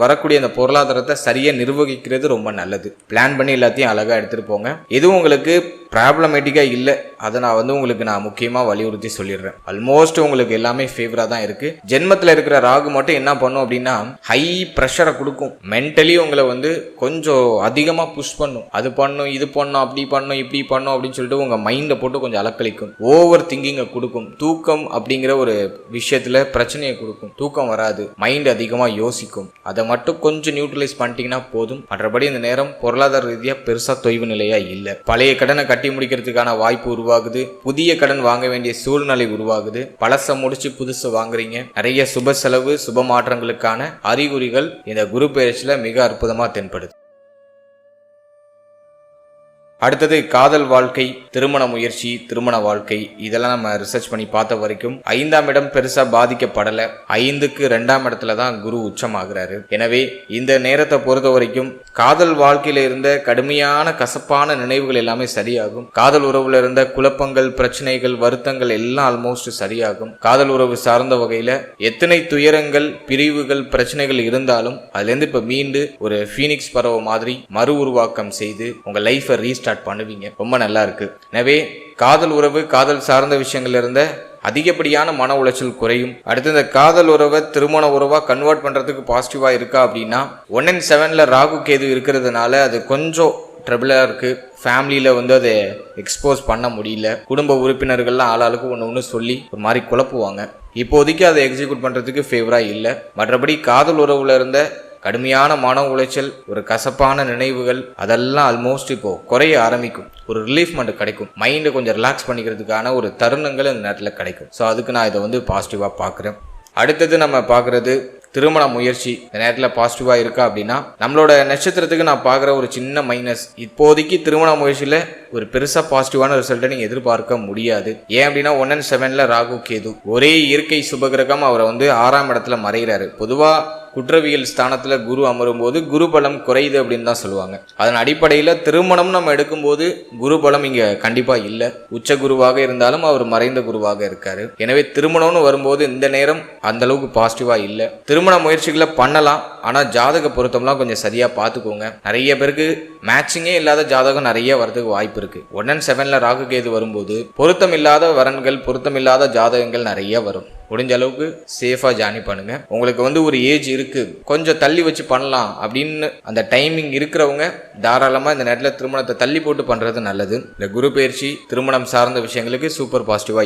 வரக்கூடிய அந்த பொருளாதாரத்தை சரியா நிர்வகிக்கிறது ரொம்ப நல்லது. பிளான் பண்ணி எல்லாத்தையும் அழகா எடுத்துட்டு போங்க. எதுவும் உங்களுக்கு ப்ராப்ளமேட்டிக்கா இல்லை, அதை நான் உங்களுக்கு முக்கியமா வலியுறுத்தி சொல்லிடுறேன். ஆல்மோஸ்ட் உங்களுக்கு எல்லாமே ஃபேவரா தான் இருக்கு. ஜென்மத்தில் இருக்கிற ராகு மட்டும் என்ன பண்ணும் அப்படின்னா ஹை ப்ரெஷரை கொடுக்கும். மென்டலி உங்களை கொஞ்சம் அதிகமா புஷ் பண்ணும். அது பண்ணும், இது பண்ணும், அப்படி பண்ணும், இப்படி பண்ணும் அப்படின்னு சொல்லிட்டு உங்க மைண்டை போட்டு கொஞ்சம் அலக்களிக்கும். ஓவர் திங்கிங்கை கொடுக்கும். தூக்கம் அப்படிங்கிற ஒரு விஷயத்துல பிரச்சனையை கொடுக்கும். தூக்கம் வராது, மைண்ட் அதிகமா யோசிக்கும். அதை மட்டும் கொஞ்சம் நியூட்ரலைஸ் பண்ணிட்டீங்கன்னா போதும். மற்றபடி இந்த நேரம் பொருளாதார ரீதியா பெருசா தொய்வு நிலையா இல்லை. பழைய கடனை கட்டி முடிக்கிறதுக்கான வாய்ப்பு உருவாகுது. புதிய கடன் வாங்க வேண்டிய சூழ்நிலை உருவாகுது. பழச முடிச்சு புதுசு வாங்குறீங்க. நிறைய சுப செலவு, சுப மாற்றங்களுக்கான அறிகுறிகள் இந்த குரு பெயர்ச்சியில மிக அற்புதமா தென்படுது. அடுத்தது காதல் வாழ்க்கை, திருமண முயற்சி, திருமண வாழ்க்கை, இதெல்லாம் நம்ம ரிசர்ச் பண்ணி பார்த்த வரைக்கும் 5ஆம் இடம் பெருசா பாதிக்கப்படலை. 5க்கு 2ஆம் இடத்துல தான் குரு உச்சமாகிறாரு. எனவே இந்த நேரத்தை பொறுத்த வரைக்கும் காதல் வாழ்க்கையில இருந்த கடுமையான கசப்பான நினைவுகள் எல்லாமே சரியாகும். காதல் உறவுல இருந்த குழப்பங்கள், பிரச்சனைகள், வருத்தங்கள் எல்லாம் ஆல்மோஸ்ட் சரியாகும். காதல் உறவு சார்ந்த வகையில எத்தனை துயரங்கள், பிரிவுகள், பிரச்சனைகள் இருந்தாலும் அதுல இருந்து இப்ப மீண்டு ஒரு ஃபீனிக்ஸ் பறவை மாதிரி மறு உருவாக்கம் செய்து உங்க லைஃபை ரீஸ்டார்ட் பண்ணுவீங்க. ரொம்ப நல்லா இருக்கு. எனவே காதல் உறவு, காதல் சார்ந்த விஷயங்கள் இருந்த அதிகப்படியான மன உளைச்சல் குறையும். அடுத்து இந்த காதல் உறவை திருமண உறவா கன்வெர்ட் பண்றதுக்கு பாசிட்டிவா இருக்கா அப்படின்னா 1 and 7ல ராகு கேது இருக்கிறதுனால அது கொஞ்சம் ட்ரபிளா இருக்கு. ஃபேமிலியில் அதை எக்ஸ்போஸ் பண்ண முடியல. குடும்ப உறுப்பினர்கள்லாம் ஆளாளுக்கு ஒன்று சொல்லி ஒரு மாதிரி குழப்புவாங்க. இப்போதைக்கு அதை எக்ஸிக்யூட் பண்ணுறதுக்கு ஃபேவராக இல்லை. மற்றபடி காதல் உறவுல இருந்த கடுமையான மன உளைச்சல், ஒரு கசப்பான நினைவுகள், அதெல்லாம் ஆல்மோஸ்ட் இப்போ குறைய ஆரம்பிக்கும். ஒரு ரிலீஃப்மெண்ட் கிடைக்கும். மைண்டை கொஞ்சம் ரிலாக்ஸ் பண்ணிக்கிறதுக்கான ஒரு தருணங்கள் இந்த நேரத்தில் கிடைக்கும். ஸோ அதுக்கு நான் இதை பாசிட்டிவாக பார்க்குறேன். அடுத்தது நம்ம பார்க்குறது திருமண முயற்சி. இந்த நேரத்தில் பாசிட்டிவாக இருக்கா அப்படின்னா நம்மளோட நட்சத்திரத்துக்கு நான் பார்க்குற ஒரு சின்ன மைனஸ், இப்போதைக்கு திருமண முயற்சியில் ஒரு பெருசாக பாசிட்டிவான ரிசல்ட்டை நீங்கள் எதிர்பார்க்க முடியாது. ஏன் அப்படின்னா 1 and 7ல ராகு கேது, ஒரே இயற்கை சுபகிரகம் அவரை 6ஆம் இடத்துல மறைகிறாரு. பொதுவாக குற்றவியல் ஸ்தானத்துல குரு அமரும் போது குரு பலம் குறையுது அப்படின்னு தான் சொல்லுவாங்க. அதன் அடிப்படையில திருமணம் நம்ம எடுக்கும்போது குரு பலம் இங்க கண்டிப்பா இல்ல. உச்ச குருவாக இருந்தாலும் அவர் மறைந்த குருவாக இருக்காரு. எனவே திருமணம்னு வரும்போது இந்த நேரம் அந்த அளவுக்கு பாசிட்டிவா இல்ல. திருமண முயற்சிகளை பண்ணலாம், ஆனா ஜாதக பொருத்தம்லாம் கொஞ்சம் சரியா பார்த்துக்கோங்க. நிறைய பேருக்கு மேட்சிங்கே இல்லாத ஜாதகம் நிறைய வரதுக்கு வாய்ப்பு இருக்கு. 1 and 7ல ராகு கேது வரும்போது பொருத்தம் இல்லாத வரன்கள், பொருத்தம் இல்லாத ஜாதகங்கள் நிறைய வரும். முடிஞ்ச அளவுக்கு சேஃபா ஜாயின் பண்ணுங்க. உங்களுக்கு ஒரு ஏஜ் இருக்கு, கொஞ்சம் தள்ளி வச்சு பண்ணலாம் அப்படின்னு அந்த டைமிங் இருக்கிறவங்க தாராளமா இந்த நேரத்தில் திருமணத்தை தள்ளி போட்டு பண்றது நல்லது. இந்த குரு பயிற்சி திருமணம் சார்ந்த விஷயங்களுக்கு சூப்பர் பாசிட்டிவா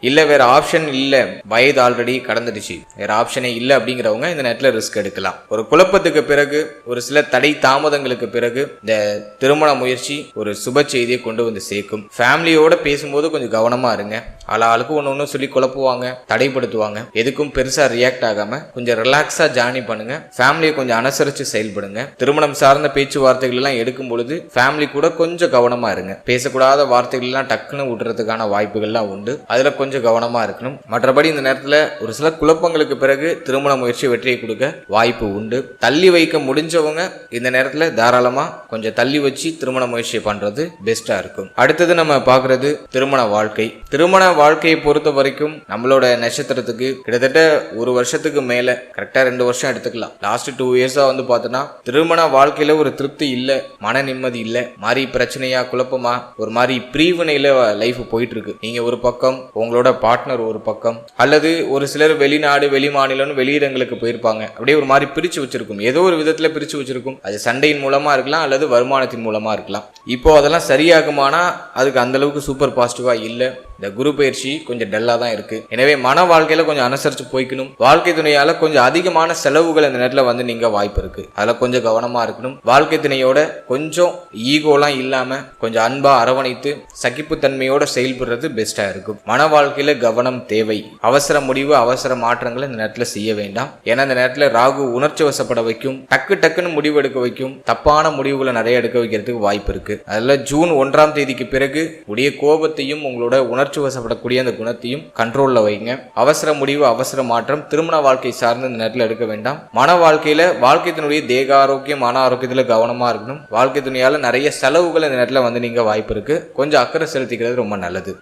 இல்ல வேற ஆப்ஷன் இல்ல, வயது ஆல்ரெடி கடந்துடுச்சு, வேற ஆப்ஷனே இல்லை அப்படிங்கிறவங்க இந்த நேரத்தில் ரிஸ்க் எடுக்கலாம். ஒரு குழப்பத்துக்கு பிறகு, ஒரு சில தடை தாமதங்களுக்கு பிறகு இந்த திருமண முயற்சி ஒரு சுப செய்தியை கொண்டு வந்து சேர்க்கும். ஃபேமிலியோட பேசும்போது கொஞ்சம் கவனமா இருங்க. ஆளாளுக்கு ஒன்று சொல்லி குழப்புவாங்க, தடைப்படுத்துவாங்க. எதுக்கும் பெருசா ரியாக்ட் ஆகாம கொஞ்சம் ரிலாக்ஸா ஜார்னி பண்ணுங்க. ஃபேமிலியை கொஞ்சம் அனுசரிச்சு செயல்படுங்க. திருமணம் சார்ந்த பேச்சுவார்த்தைகள் எல்லாம் எடுக்கும் பொழுது ஃபேமிலி கூட கொஞ்சம் கவனமா இருங்க. பேசக்கூடாத வார்த்தைகள் எல்லாம் டக்குன்னு விடுறதுக்கான வாய்ப்புகள்லாம் உண்டு. அதுல கொஞ்சம் கவனமா இருக்கணும். மற்றபடி இந்த நேரத்துல ஒரு சில குழப்பங்களுக்கு பிறகு திருமண முயற்சி வெற்றியை கொடுக்க வாய்ப்பு உண்டு. தள்ளி வைக்க முடிஞ்சவங்க இந்த நேரத்துல தாராளமா கொஞ்சம் தள்ளி வச்சு திருமண முயற்சியை பண்றது பெஸ்டா இருக்கும். அடுத்தது நம்ம பார்க்கறது திருமண வாழ்க்கை. திருமண வாழ்க்கையை பொறுத்த வரைக்கும் நம்மளோட நட்சத்திரத்துக்கு கிட்டத்தட்ட 1 வருஷத்துக்கு மேல, கரெக்டா 2 வருஷம் எடுத்துக்கலாம். லாஸ்ட் 2 இயர்ஸா பார்த்தோன்னா திருமண வாழ்க்கையில ஒரு திருப்தி இல்ல, மன நிம்மதி இல்ல, மாதிரி பிரச்சனையா, குழப்பமா, ஒரு மாதிரி பிரிவினையில லைஃப் போயிட்டு இருக்கு. நீங்க ஒரு பக்கம், உங்களோட பார்ட்னர் ஒரு பக்கம், அல்லது ஒரு சிலர் வெளிநாடு, வெளி மாநிலம், வெளியிடங்களுக்கு போயிருப்பாங்க. அப்படியே ஒரு மாதிரி பிரிச்சு வச்சிருக்கும். ஏதோ ஒரு விதத்துல பிரிச்சு வச்சிருக்கும். அது சண்டையின் மூலமா இருக்கலாம், அல்லது வருமானத்தின் மூலமா இருக்கலாம். இப்போ அதெல்லாம் சரியாகுமானா அதுக்கு அந்த அளவுக்கு சூப்பர் பாசிட்டிவா இல்ல. இந்த குரு பயிற்சி கொஞ்சம் டல்லா தான் இருக்கு. எனவே மன வாழ்க்கையில கொஞ்சம் அனுசரிச்சு போய்க்கணும். வாழ்க்கை துணையால கொஞ்சம் அதிகமான செலவுகள் இந்த நேரத்துல வந்து நீங்க வாய்ப்பு இருக்கு. அதுல கொஞ்சம் கவனமா இருக்கணும். வாழ்க்கை துணையோட கொஞ்சம் ஈகோலாம் இல்லாம கொஞ்சம் அன்பா அரவணைத்து சகிப்புத்தன்மையோட செயல்படுறது பெஸ்டா இருக்கும். மன வாழ்க்கையில கவனம் தேவை. அவசர முடிவு அவசர மாற்றங்களை இந்த நேரத்துல செய்ய வேண்டாம். ஏன்னா இந்த நேரத்துல ராகு உணர்ச்சி வசப்பட வைக்கும், டக்குன்னு முடிவு எடுக்க வைக்கும், தப்பான முடிவுகளை நிறைய எடுக்க வைக்கிறதுக்கு வாய்ப்பு இருக்கு. அதுல ஜூன் 1ஆம் தேதிக்கு பிறகு உடைய கோபத்தையும் உங்களோட உணர்ச்சி வசப்படக்கூடிய அந்த குணத்தையும் கண்ட்ரோல்ல வைங்க. அவசர முடிவு அவசர மாற்றம் திருமண வாழ்க்கை சார்ந்து இந்த நேரத்தில் எடுக்க வேண்டாம். மன வாழ்க்கையில வாழ்க்கை துணையுடைய தேக ஆரோக்கியம் மன ஆரோக்கியத்துல கவனமா இருக்கணும். வாழ்க்கை துணையால நிறைய செலவுகள் இந்த நேரத்தில் வந்து நீங்க வாய்ப்பு இருக்கு. கொஞ்சம் அக்கறை செலுத்திக்கிறது ரொம்ப நல்லது.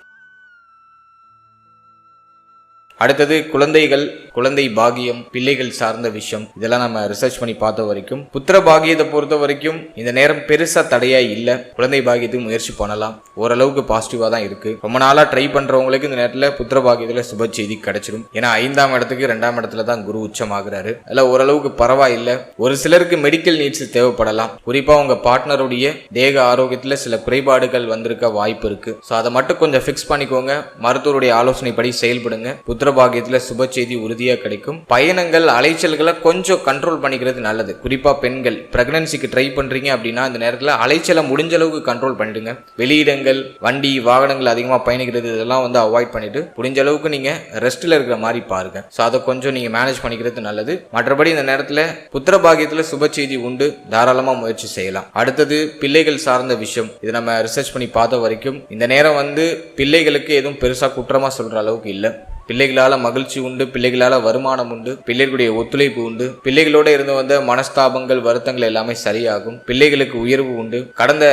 அடுத்தது குழந்தைகள், குழந்தை பாகியம், பிள்ளைகள் சார்ந்த விஷயம், இதெல்லாம் நம்ம ரிசர்ச் பண்ணி பார்த்த வரைக்கும் புத்திர பாகியத்தை பொறுத்த வரைக்கும் இந்த நேரம் பெருசா தடையா இல்ல. குழந்தை பாகியத்துக்கு முயற்சி பண்ணலாம். ஓரளவுக்கு பாசிட்டிவா தான் இருக்கு. ரொம்ப நாளா ட்ரை பண்றவங்களுக்கு இந்த நேரத்துல புத்திர பாகியத்துல சுப செய்தி கிடைச்சிடும். ஏன்னா 5ஆம் இடத்துக்கு 2ஆம் இடத்துல தான் குரு உச்சமாகிறாரு. அதுல ஓரளவுக்கு பரவாயில்லை. ஒரு சிலருக்கு மெடிக்கல் நீட்ஸ் தேவைப்படலாம். குறிப்பா உங்க பார்ட்னருடைய தேக ஆரோக்கியத்துல சில குறைபாடுகள் வந்திருக்க வாய்ப்பு இருக்கு. ஸோ அதை மட்டும் கொஞ்சம் ஃபிக்ஸ் பண்ணிக்கோங்க. மருத்துவருடைய ஆலோசனைப்படி செயல்படுங்க. புத்திரபாகியத்துல சுப செய்தி உறுதியா கிடைக்கும். பயணங்கள் அலைச்சல்களை கொஞ்சம் கண்ட்ரோல் பண்ணிக்கிறது நல்லது. குறிப்பா பெண்கள் பிரெக்னன்சிக்கு ட்ரை பண்றீங்க அப்படின்னா இந்த நேரத்தில் அலைச்சலை முடிஞ்ச அளவுக்கு கண்ட்ரோல் பண்ணிடுங்க. வெளியிடங்கள், வண்டி, வாகனங்கள் அதிகமாக பயணிக்கிறது இதெல்லாம் வந்து அவாய்ட் பண்ணிட்டு முடிஞ்ச அளவுக்கு நீங்க ரெஸ்ட்ல இருக்கிற மாதிரி பாருங்க. ஸோ அதை கொஞ்சம் நீங்க மேனேஜ் பண்ணிக்கிறது நல்லது. மற்றபடி இந்த நேரத்தில் புத்திரபாகியத்துல சுப செய்தி உண்டு. தாராளமா முயற்சி செய்யலாம். அடுத்தது பிள்ளைகள் சார்ந்த விஷயம். இதை நம்ம ரிசர்ச் பண்ணி பார்த்த வரைக்கும் இந்த நேரம் வந்து பிள்ளைகளுக்கு எதுவும் பெருசா குற்றமா சொல்ற அளவுக்கு இல்லை. பிள்ளைகளால மகிழ்ச்சி உண்டு, பிள்ளைகளால வருமானம் உண்டு, பிள்ளைகளுடைய ஒத்துழைப்பு உண்டு, பிள்ளைகளோட இருந்து வந்த மனஸ்தாபங்கள் வருத்தங்கள் எல்லாமே சரியாகும். பிள்ளைகளுக்கு உயர்வு உண்டு. கடந்த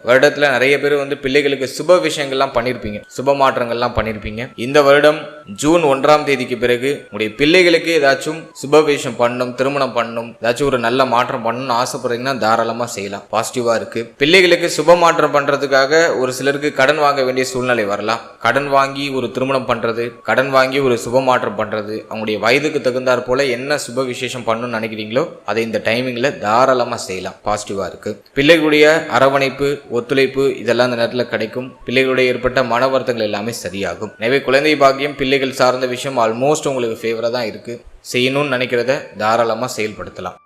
வருடத்துல நிறைய பேர் வந்து பிள்ளைகளுக்கு சுப விஷயங்கள்லாம் பண்ணியிருப்பீங்க, சுப மாற்றங்கள்லாம் பண்ணியிருப்பீங்க. இந்த வருடம் ஜூன் 1ஆம் தேதிக்கு பிறகு உங்களுடைய பிள்ளைகளுக்கு ஏதாச்சும் சுப விஷயம் பண்ணணும், திருமணம் பண்ணணும், ஏதாச்சும் ஒரு நல்ல மாற்றம் பண்ணணும்னு ஆசைப்படுறீங்கன்னா தாராளமா செய்யலாம். பாசிட்டிவா இருக்கு. பிள்ளைகளுக்கு சுப மாற்றம் பண்றதுக்காக ஒரு சிலருக்கு கடன் வாங்க வேண்டிய சூழ்நிலை வரலாம். கடன் வாங்கி ஒரு திருமணம் பண்றது, கடன் வாங்கி ஒரு சுப மாற்றம் பண்றது, அவங்களுடைய வயதுக்கு தகுந்தாற் போல என்ன சுப விசேஷம் பண்ணணும்னு நினைக்கிறீங்களோ அதை இந்த டைமிங்ல தாராளமா செய்யலாம். பாசிட்டிவா இருக்கு. பிள்ளைகளுடைய அரவணைப்பு, ஒத்துழைப்பு இதெல்லாம் இந்த நேரத்தில் கிடைக்கும். பிள்ளைகளுடைய ஏற்பட்ட மன வருத்தங்கள் எல்லாமே சரியாகும். எனவே குழந்தை பாக்கியம், பிள்ளைகள் சார்ந்த விஷயம் ஆல்மோஸ்ட் உங்களுக்கு ஃபேவரா தான் இருக்கு. செய்யணும்னு நினைக்கிறத தாராளமா செயல்படுத்தலாம்.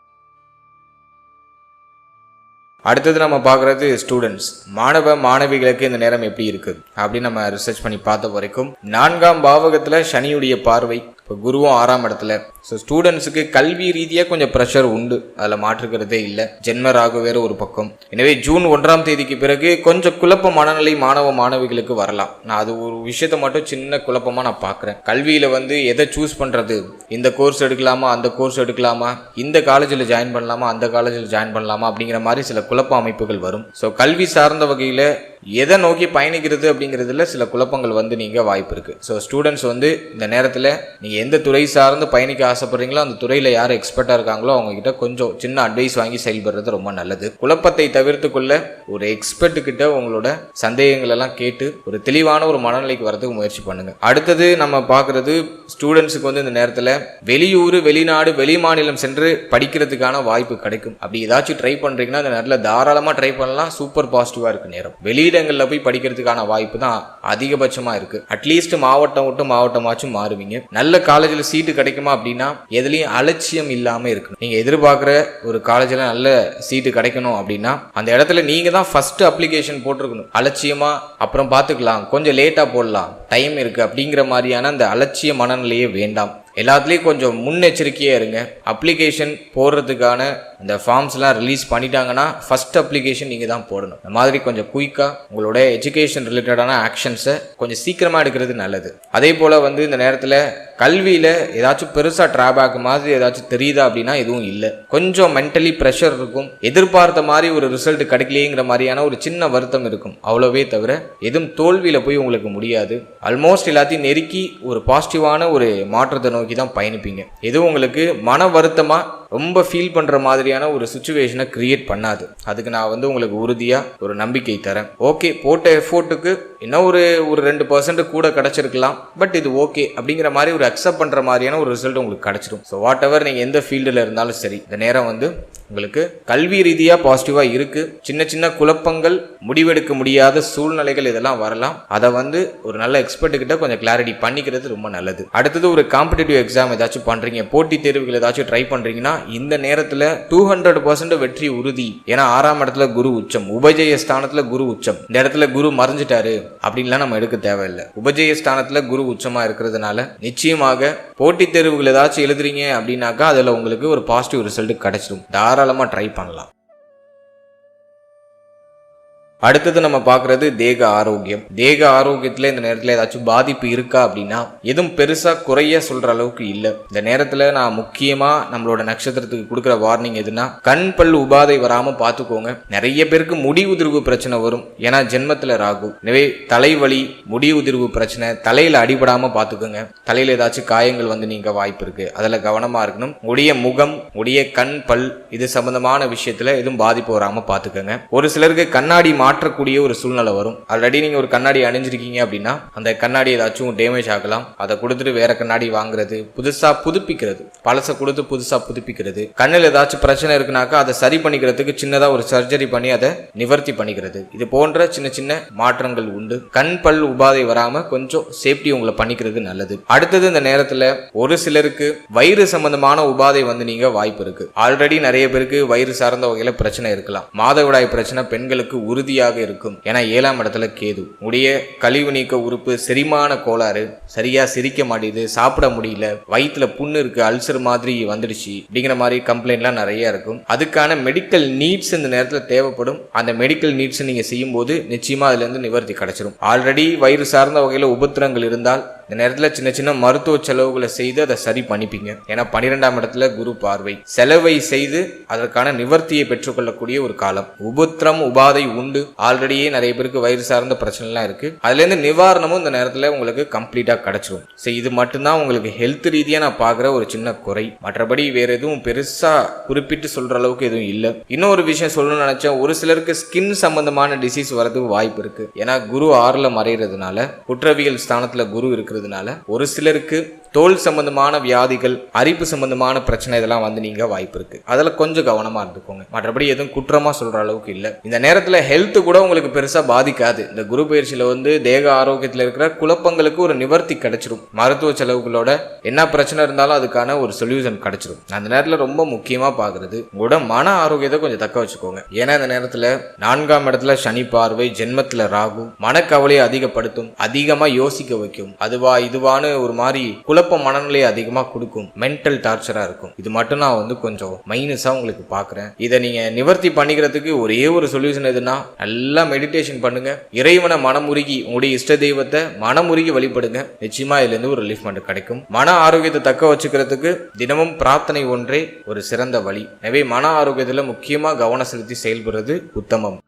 அடுத்தது நம்ம பார்க்கறது ஸ்டூடெண்ட்ஸ், மாணவ மாணவிகளுக்கு இந்த நேரம் எப்படி இருக்கு அப்படின்னு நம்ம ரிசர்ச் பண்ணி பார்த்த வரைக்கும் 4ஆம் பாவகத்துல சனியுடைய பார்வை, இப்போ குருவும் 6ஆம் இடத்துல. ஸோ ஸ்டூடெண்ட்ஸுக்கு கல்வி ரீதியாக கொஞ்சம் ப்ரெஷர் உண்டு, அதில் மாற்றுக்கிறதே இல்லை. ஜென்ம ராகு வேறு ஒரு பக்கம். எனவே ஜூன் 1ஆம் தேதிக்கு பிறகு கொஞ்சம் குழப்ப மனநிலை மாணவ மாணவிகளுக்கு வரலாம். நான் அது ஒரு விஷயத்த மட்டும் சின்ன குழப்பமாக நான் பார்க்குறேன். கல்வியில் வந்து எதை சூஸ் பண்ணுறது, இந்த கோர்ஸ் எடுக்கலாமா அந்த கோர்ஸ் எடுக்கலாமா, இந்த காலேஜில் ஜாயின் பண்ணலாமா அந்த காலேஜில் ஜாயின் பண்ணலாமா அப்படிங்கிற மாதிரி சில குழப்ப அமைப்புகள் வரும். ஸோ கல்வி சார்ந்த வகையில் எதை நோக்கி பயணிக்கிறது அப்படிங்கிறதுல சில குழப்பங்கள் வந்து நீங்கள் வாய்ப்பு இருக்குது. ஸோ ஸ்டூடெண்ட்ஸ் வந்து இந்த நேரத்தில் நீங்கள் எந்த துறை சார்ந்து பயணிக்க ஆசைப்படுறீங்களோ அந்த துறையில் யார் எக்ஸ்பர்ட்டாக இருக்காங்களோ அவங்ககிட்ட கொஞ்சம் சின்ன அட்வைஸ் வாங்கி செயல்படுறது ரொம்ப நல்லது. குழப்பத்தை தவிர்த்து கொள்ள ஒரு எக்ஸ்பர்ட் கிட்ட உங்களோட சந்தேகங்கள் எல்லாம் கேட்டு ஒரு தெளிவான ஒரு மனநிலைக்கு வரதுக்கு முயற்சி பண்ணுங்க. அடுத்தது நம்ம பார்க்கறது ஸ்டூடெண்ட்ஸுக்கு வந்து இந்த நேரத்தில் வெளியூர், வெளிநாடு, வெளி மாநிலம் சென்று படிக்கிறதுக்கான வாய்ப்பு கிடைக்கும். அப்படி ஏதாச்சும் ட்ரை பண்ணுறீங்கன்னா இந்த நேரத்தில் தாராளமாக ட்ரை பண்ணலாம். சூப்பர் பாசிட்டிவாக இருக்கு நேரம். வெளியிடங்களில் போய் படிக்கிறதுக்கான வாய்ப்பு தான் அதிகபட்சமாக இருக்கு. அட்லீஸ்ட் மாவட்டம் விட்டு மாவட்டமாச்சும் மாறுவீங்க. நல்ல காலேஜில் சீட்டு கிடைக்குமா அப்படின்னா எதுலையும் அலட்சியம் இல்லாமல் இருக்கணும். நீங்கள் எதிர்பார்க்குற ஒரு காலேஜில் நல்ல சீட்டு கிடைக்கணும் அப்படின்னா அந்த இடத்துல நீங்கள் தான் ஃபர்ஸ்ட் அப்ளிகேஷன் போட்டிருக்கணும். அலட்சியமாக அப்புறம் பார்த்துக்கலாம், கொஞ்சம் லேட்டாக போடலாம், டைம் இருக்குது அப்படிங்கிற மாதிரியான அந்த அலட்சிய மனநிலையே வேண்டாம். எல்லாத்துலேயும் கொஞ்சம் முன்னெச்சரிக்கையாக இருங்க. அப்ளிகேஷன் போடுறதுக்கான இந்த ஃபார்ம்ஸ்லாம் ரிலீஸ் பண்ணிட்டாங்கன்னா ஃபர்ஸ்ட் அப்ளிகேஷன் நீங்கள் தான் போடணும். இந்த மாதிரி கொஞ்சம் குயிக்காக உங்களோட எஜுகேஷன் ரிலேட்டடான ஆக்ஷன்ஸை கொஞ்சம் சீக்கிரமாக எடுக்கிறது நல்லது. அதே போல் வந்து இந்த நேரத்தில் கல்வியில் ஏதாச்சும் பெருசாக ட்ராபேக் மாதிரி ஏதாச்சும் தெரியுதா அப்படின்னா எதுவும் இல்லை. கொஞ்சம் மென்டலி ப்ரெஷர் இருக்கும். எதிர்பார்த்த மாதிரி ஒரு ரிசல்ட் கிடைக்கலையேங்கிற மாதிரியான ஒரு சின்ன வருத்தம் இருக்கும். அவ்வளோவே தவிர எதுவும் தோல்வியில் போய் உங்களுக்கு முடியாது. ஆல்மோஸ்ட் எல்லாத்தையும் நெருக்கி ஒரு பாசிட்டிவான ஒரு மாற்றத்தை நோக்கி தான் பயணிப்பீங்க. எதுவும் உங்களுக்கு மன வருத்தமாக ரொம்ப ஃபீல் பண்ற மாதிரியான ஒரு சுச்சுவேஷனை கிரியேட் பண்ணாது. அதுக்கு நான் வந்து உங்களுக்கு உறுதியா ஒரு நம்பிக்கை தரேன். ஓகே, போட்ட எஃபோர்ட்டுக்கு இன்னும் ஒரு 2% கூட கிடைச்சிருக்கலாம், பட் இது ஓகே அப்படிங்கிற மாதிரி ஒரு அக்செப்ட் பண்ற மாதிரியான ஒரு ரிசல்ட் உங்களுக்கு கிடைச்சிடும். ஸோ வாட் எவர் நீங்க எந்த ஃபீல்டில் இருந்தாலும் சரி, இந்த நேரம் வந்து உங்களுக்கு கல்வி ரீதியா பாசிட்டிவா இருக்கு. சின்ன சின்ன குழப்பங்கள், முடிவெடுக்க முடியாத சூழ்நிலைகள் இதெல்லாம் வரலாம். அதை வந்து ஒரு நல்ல எக்ஸ்பர்ட் கிட்ட கொஞ்சம் கிளாரிட்டி பண்ணிக்கிறது ரொம்ப நல்லது. அடுத்தது ஒரு காம்படிட்டிவ் எக்ஸாம் ஏதாச்சும் பண்றீங்க, போட்டி தேர்வுகள் ஏதாச்சும் ட்ரை பண்றீங்கன்னா இந்த நேரத்துல 200% வெற்றி உறுதி. ஏன்னா 6ஆம் இடத்துல குரு உச்சம், உபஜய ஸ்தானத்துல குரு உச்சம். இந்த இடத்துல குரு மறைஞ்சிட்டாரு அப்படின்லாம் நம்ம எடுக்க தேவையில்லை. உபஜய ஸ்தானத்துல குரு உச்சமா இருக்கிறதுனால நிச்சயமாக போட்டி தேர்வுகள் ஏதாச்சும் எழுதுறீங்க அப்படின்னாக்கா அதுல உங்களுக்கு ஒரு பாசிட்டிவ் ரிசல்ட் கிடைச்சிடும். தாராளமா ட்ரை பண்ணலாம். அடுத்தது நம்ம பார்க்கறது தேக ஆரோக்கியம். தேக ஆரோக்கியத்துல இந்த நேரத்துல ஏதாச்சும் பாதிப்பு இருக்கா அப்படின்னா எதுவும் பெருசா குறைய சொல்ற அளவுக்கு இல்லை. இந்த நேரத்துல நான் முக்கியமா நம்மளோட நட்சத்திரத்துக்கு கொடுக்குற வார்னிங் எதுனா, கண் பல் உபாதை வராம பாத்துக்கோங்க. நிறைய பேருக்கு முடி உதிர்வு பிரச்சனை வரும், ஏன்னா ஜென்மத்துல ராகு. எனவே தலைவலி, முடி உதிர்வு பிரச்சனை, தலையில அடிபடாம பாத்துக்கோங்க. தலையில ஏதாச்சும் காயங்கள் வந்து நீங்க வாய்ப்பு இருக்கு, அதுல கவனமா இருக்கணும். உடைய முகம், உடைய கண் பல் இது சம்பந்தமான விஷயத்துல எதுவும் பாதிப்பு வராம பாத்துக்கோங்க. ஒரு சிலருக்கு கண்ணாடி மாற்றக்கூடிய ஒரு சூழ்நிலை வரும். ஆல்ரெடி நீங்க ஒரு கண்ணாடி அணிஞ்சிருக்கீங்க அப்படின்னா அந்த கண்ணாடி ஏதாச்சும் டேமேஜ் ஆகலாம். அதை கொடுத்துட்டு வேற கண்ணாடி வாங்குறது, புதுசா புதுப்பிக்கிறது, பழசை கொடுத்து புதுசா புதுப்பிக்கிறது. கண்ணில் ஏதாச்சும் பிரச்சனை இருக்குனாக்கா அதை சரி பண்ணிக்கிறதுக்கு சின்னதா ஒரு சர்ஜரி பண்ணி அதை நிவர்த்தி பண்ணிக்கிறது. இது போன்ற சின்ன சின்ன மாற்றங்கள் உண்டு. கண் பல் உபாதை வராம கொஞ்சம் சேஃப்டி உங்களை பண்ணிக்கிறது நல்லது. அடுத்தது இந்த நேரத்துல ஒரு சிலருக்கு வயிறு சம்பந்தமான உபாதை வந்து நீங்க வாய்ப்பு இருக்கு. ஆல்ரெடி நிறைய பேருக்கு வயிறு சார்ந்த வகையில பிரச்சனை இருக்கலாம். மாதவிடாய் பிரச்சனை பெண்களுக்கு உறுதியாக இருக்கும். ஏன்னா 7ஆம் இடத்துல கேது. உடைய கழிவு நீக்க உறுப்பு, செரிமான கோளாறு, சரியா சிரிக்க மாட்டேது, சாப்பிட முடியல, வயிற்றுல புண்ணு இருக்கு, அல்சர் மாதிரி வந்துடுச்சு அப்படிங்கிற மாதிரி கம்ப்ளைண்ட்லாம் நிறைய இருக்கும். அதுக்கான மெடிக்கல் நீட்ஸ் இந்த நேரத்தில் தேவைப்படும். அந்த மெடிக்கல் நீட்ஸ் நீங்க செய்யும் போது நிச்சயமா அதுல இருந்து நிவர்த்தி கிடைச்சிடும். ஆல்ரெடி வயிறு சார்ந்த வகையில உபத்திரங்கள் இருந்தால் இந்த நேரத்தில் சின்ன சின்ன மருத்துவ செலவுகளை செய்து அதை சரி பண்ணிப்பீங்க. ஏன்னா 12ஆம் இடத்துல குரு பார்வை. செலவை செய்து அதற்கான நிவர்த்தியை பெற்றுக்கொள்ளக்கூடிய ஒரு காலம். உபத்திரம் உபாதை உண்டு. ஆல்ரெடியே நிறைய பேருக்கு வயிறு சார்ந்த பிரச்சனை எல்லாம் இருக்கு. அதுல இருந்து நிவாரணமும் இந்த நேரத்துல உங்களுக்கு கம்ப்ளீட்டா கிடைச்சிடும். சரி, இது மட்டும்தான் உங்களுக்கு ஹெல்த் ரீதியா நான் பாக்குற ஒரு சின்ன குறை. மற்றபடி வேற எதுவும் பெருசா குறிப்பிட்டு சொல்ற அளவுக்கு எதுவும் இல்லை. இன்னொரு விஷயம் சொல்லணும்னு நினைச்சேன், ஒரு சிலருக்கு ஸ்கின் சம்பந்தமான டிசீஸ் வரதுக்கு வாய்ப்பு இருக்கு. ஏன்னா குரு 6ல மறைகிறதுனால, குற்றவியல் ஸ்தானத்துல குரு இருக்கிறதுனால ஒரு சிலருக்கு தோல் சம்பந்தமான வியாதிகள், அரிப்பு சம்பந்தமான பிரச்சனை இதெல்லாம் வந்து நீங்க வாய்ப்பு இருக்கு. அதுல கொஞ்சம் கவனமா இருந்துக்கோங்க. மற்றபடி எதுவும் குற்றமா சொல்ற அளவுக்கு இல்ல. இந்த நேரத்துல ஹெல்த் கூட உங்களுக்கு பெருசா பாதிக்காது. இந்த குரு பயிற்சியில வந்து தேக ஆரோக்கியத்துல இருக்கிற குழப்பங்களுக்கு ஒரு நிவர்த்தி கிடைச்சிடும். மருத்துவ செலவுகளோட என்ன பிரச்சனை இருந்தாலும் அதுக்கான ஒரு சொல்யூஷன் கிடைச்சிடும். அந்த நேரத்துல ரொம்ப முக்கியமா பாக்குறது உங்களோட மன ஆரோக்கியத்தை கொஞ்சம் தக்க வச்சுக்கோங்க. ஏன்னா இந்த நேரத்துல 4ஆம் இடத்துல சனி பார்வை, ஜென்மத்துல ராகு மனக்கவலையை அதிகப்படுத்தும், அதிகமா யோசிக்க வைக்கும். அதுவா இதுவான்னு ஒரு மாதிரி குழப்ப மனநிலையை அதிகமா கொடுக்கும். மென்டல் டார்ச்சரா இருக்கும். இது மட்டும் நான் வந்து கொஞ்சம் மைனஸா உங்களுக்கு பாக்குறேன். இதை நீங்க நிவர்த்தி பண்ணிக்கிறதுக்கு ஒரே ஒரு சொல்யூஷன் எதுனா, நல்லா மெடிடேஷன் பண்ணுங்க. இறைவனை மனமுருகி, உங்களுடைய இஷ்ட தெய்வத்தை மனமுருகி வழிபடுங்க. நிச்சயமா இதுல இருந்து ஒரு ரிலீஃப்மெண்ட் கிடைக்கும். மன ஆரோக்கியத்தை தக்க வச்சுக்கிறதுக்கு தினமும் பிரார்த்தனை ஒன்றே ஒரு சிறந்த வழி. எனவே மன ஆரோக்கியத்துல முக்கியமா கவனம் செலுத்தி செயல்படுறது உத்தமம்.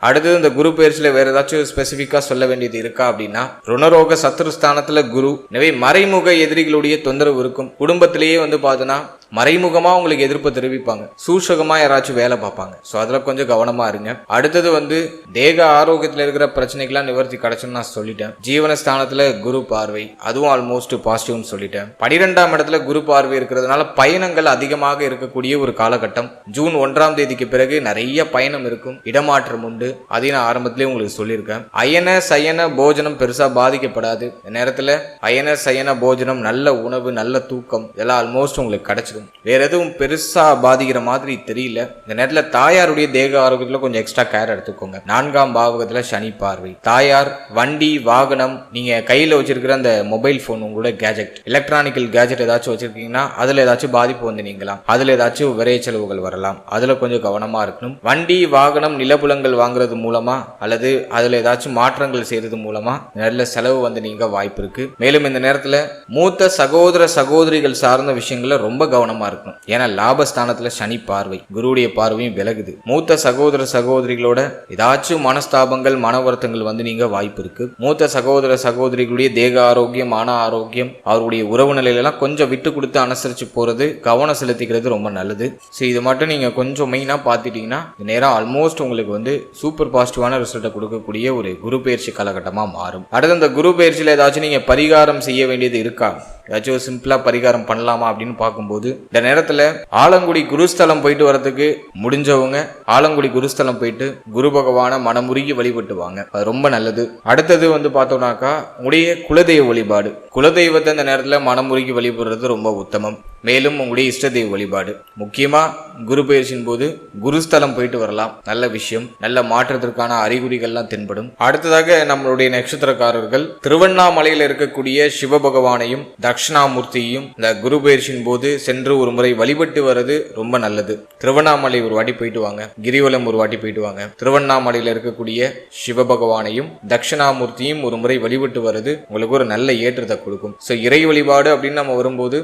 அடுத்தது இந்த குரு பயிற்சியில வேற ஏதாச்சும் ஸ்பெசிபிக்கா சொல்ல வேண்டியது இருக்கா அப்படின்னா, ருணரோக சத்துருஸ்தானத்துல குரு. எனவே மறைமுக எதிரிகளுடைய தொந்தரவு இருக்கும். குடும்பத்திலேயே வந்து பார்த்தோன்னா மறைமுகமா உங்களுக்கு எதிர்ப்பு தெரிவிப்பாங்க, சூஷகமா யாராச்சும் வேலை பார்ப்பாங்க. ஸோ அதுல கொஞ்சம் கவனமா இருங்க. அடுத்தது வந்து தேக ஆரோக்கியத்துல இருக்கிற பிரச்சனைகள்லாம் நிவர்த்தி கிடைச்சுன்னு நான் சொல்லிட்டேன். ஜீவனஸ்தானத்துல குரு பார்வை, அதுவும் ஆல்மோஸ்ட் பாசிட்டிவ்னு சொல்லிட்டேன். 12ஆம் இடத்துல குரு பார்வை இருக்கிறதுனால பயணங்கள் அதிகமாக இருக்கக்கூடிய ஒரு காலகட்டம். ஜூன் 1ஆம் தேதிக்கு பிறகு நிறைய பயணம் இருக்கும், இடமாற்றம் உண்டு. அதையும் நான் ஆரம்பத்திலே உங்களுக்கு சொல்லியிருக்கேன். அயன சயன போஜனம் பெருசா பாதிக்கப்படாது. இந்த நேரத்துல அயன சயன போஜனம், நல்ல உணவு, நல்ல தூக்கம் இதெல்லாம் ஆல்மோஸ்ட் உங்களுக்கு கிடைச்சிடும். வேற எதுவும் பெருசா பாதிக்கிற மாதிரி தெரியல. இந்த நேரத்துல தாயாருடைய தேக ஆரோக்கியத்துல கொஞ்சம் எக்ஸ்ட்ரா கேர் எடுத்துக்கோங்க. 4ஆம் பாவகத்துல சனி பார்வை. தாயார், வண்டி, வாகனம், நீங்க கையில வச்சிருக்கிற அந்த மொபைல் போன், உங்களோட கேஜெட், எலக்ட்ரானிக்கல் கேஜெட் ஏதாச்சும் வச்சிருக்கீங்கன்னா அதுல ஏதாச்சும் பாதிப்பு வந்து நீங்களாம். அதுல ஏதாச்சும் விரைய செலவுகள் வரலாம். அதுல கொஞ்சம் கவனமா இருக்கணும். வண்டி, வாகனம், நிலப்புலங்கள் வாங்குறது மூலமா அல்லது அதுல ஏதாச்சும் மாற்றங்கள் செய்யறது மூலமா நல்ல செலவு வந்து நீங்க வாய்ப்பு இருக்கு. மேலும் இந்த நேரத்துல மூத்த சகோதர சகோதரிகள் சார்ந்த விஷயங்கள ரொம்ப கவனமா கவனமா இருக்கணும். ஏன்னா லாபஸ்தானத்துல சனி பார்வை, குருவுடைய பார்வையும் விலகுது. மூத்த சகோதர சகோதரிகளோட ஏதாச்சும் மனஸ்தாபங்கள் மன வருத்தங்கள் வந்து நீங்க வாய்ப்பு இருக்கு. மூத்த சகோதர சகோதரிகளுடைய தேக ஆரோக்கியம், மன ஆரோக்கியம், அவருடைய உறவு நிலையிலாம் கொஞ்சம் விட்டு கொடுத்து அனுசரிச்சு போறது, கவனம் செலுத்திக்கிறது ரொம்ப நல்லது. சரி, இது மட்டும் நீங்க கொஞ்சம் மெயினா பார்த்துட்டீங்கன்னா நேரம் ஆல்மோஸ்ட் உங்களுக்கு வந்து சூப்பர் பாசிட்டிவான ரிசல்ட்டை கொடுக்கக்கூடிய ஒரு குரு பயிற்சி காலகட்டமா மாறும். அடுத்து இந்த குரு பயிற்சியில ஏதாச்சும் நீங்க பரிகாரம் செய்ய வேண்டியது இருக்கா, ஏதாச்சும் சிம்பிளா பரிகாரம் பண்ணலாமா அப்படின்னு பார்க்கும்போது, இந்த நேரத்துல ஆலங்குடி குருஸ்தலம் போயிட்டு வரதுக்கு முடிஞ்சவங்க ஆலங்குடி குருஸ்தலம் போயிட்டு குரு பகவான மனமுருகி வழிபட்டு வாங்க, அது ரொம்ப நல்லது. அடுத்தது வந்து பார்த்தோம்னாக்கா உங்களுடைய குலதெய்வ வழிபாடு, குலதெய்வத்தை இந்த நேரத்துல மனமுருகி வழிபடுறது ரொம்ப உத்தமம். மேலும் உங்களுடைய இஷ்ட தெய்வ வழிபாடு, முக்கியமா குரு பயிற்சியின் போது குருஸ்தலம் போயிட்டு வரலாம், நல்ல விஷயம், நல்ல மாற்றத்திற்கான அறிகுறிகள்லாம் தென்படும். அடுத்ததாக நம்மளுடைய நட்சத்திரக்காரர்கள் திருவண்ணாமலையில் இருக்கக்கூடிய சிவபகவானையும் தட்சிணாமூர்த்தியையும் இந்த குரு பயிற்சியின் போது சென்று ஒரு முறை வழிபட்டு வர்றது ரொம்ப நல்லது. திருவண்ணாமலை ஒரு வாட்டி போயிட்டு வாங்க, கிரிவலம் ஒரு வாட்டி போயிட்டு வாங்க. திருவண்ணாமலையில் இருக்கக்கூடிய சிவபகவானையும் தட்சிணாமூர்த்தியும் ஒரு முறை வழிபட்டு வர்றது உங்களுக்கு ஒரு நல்ல ஏற்றத்தை கொடுக்கும். ஸோ இறை வழிபாடு அப்படின்னு நம்ம வரும்போது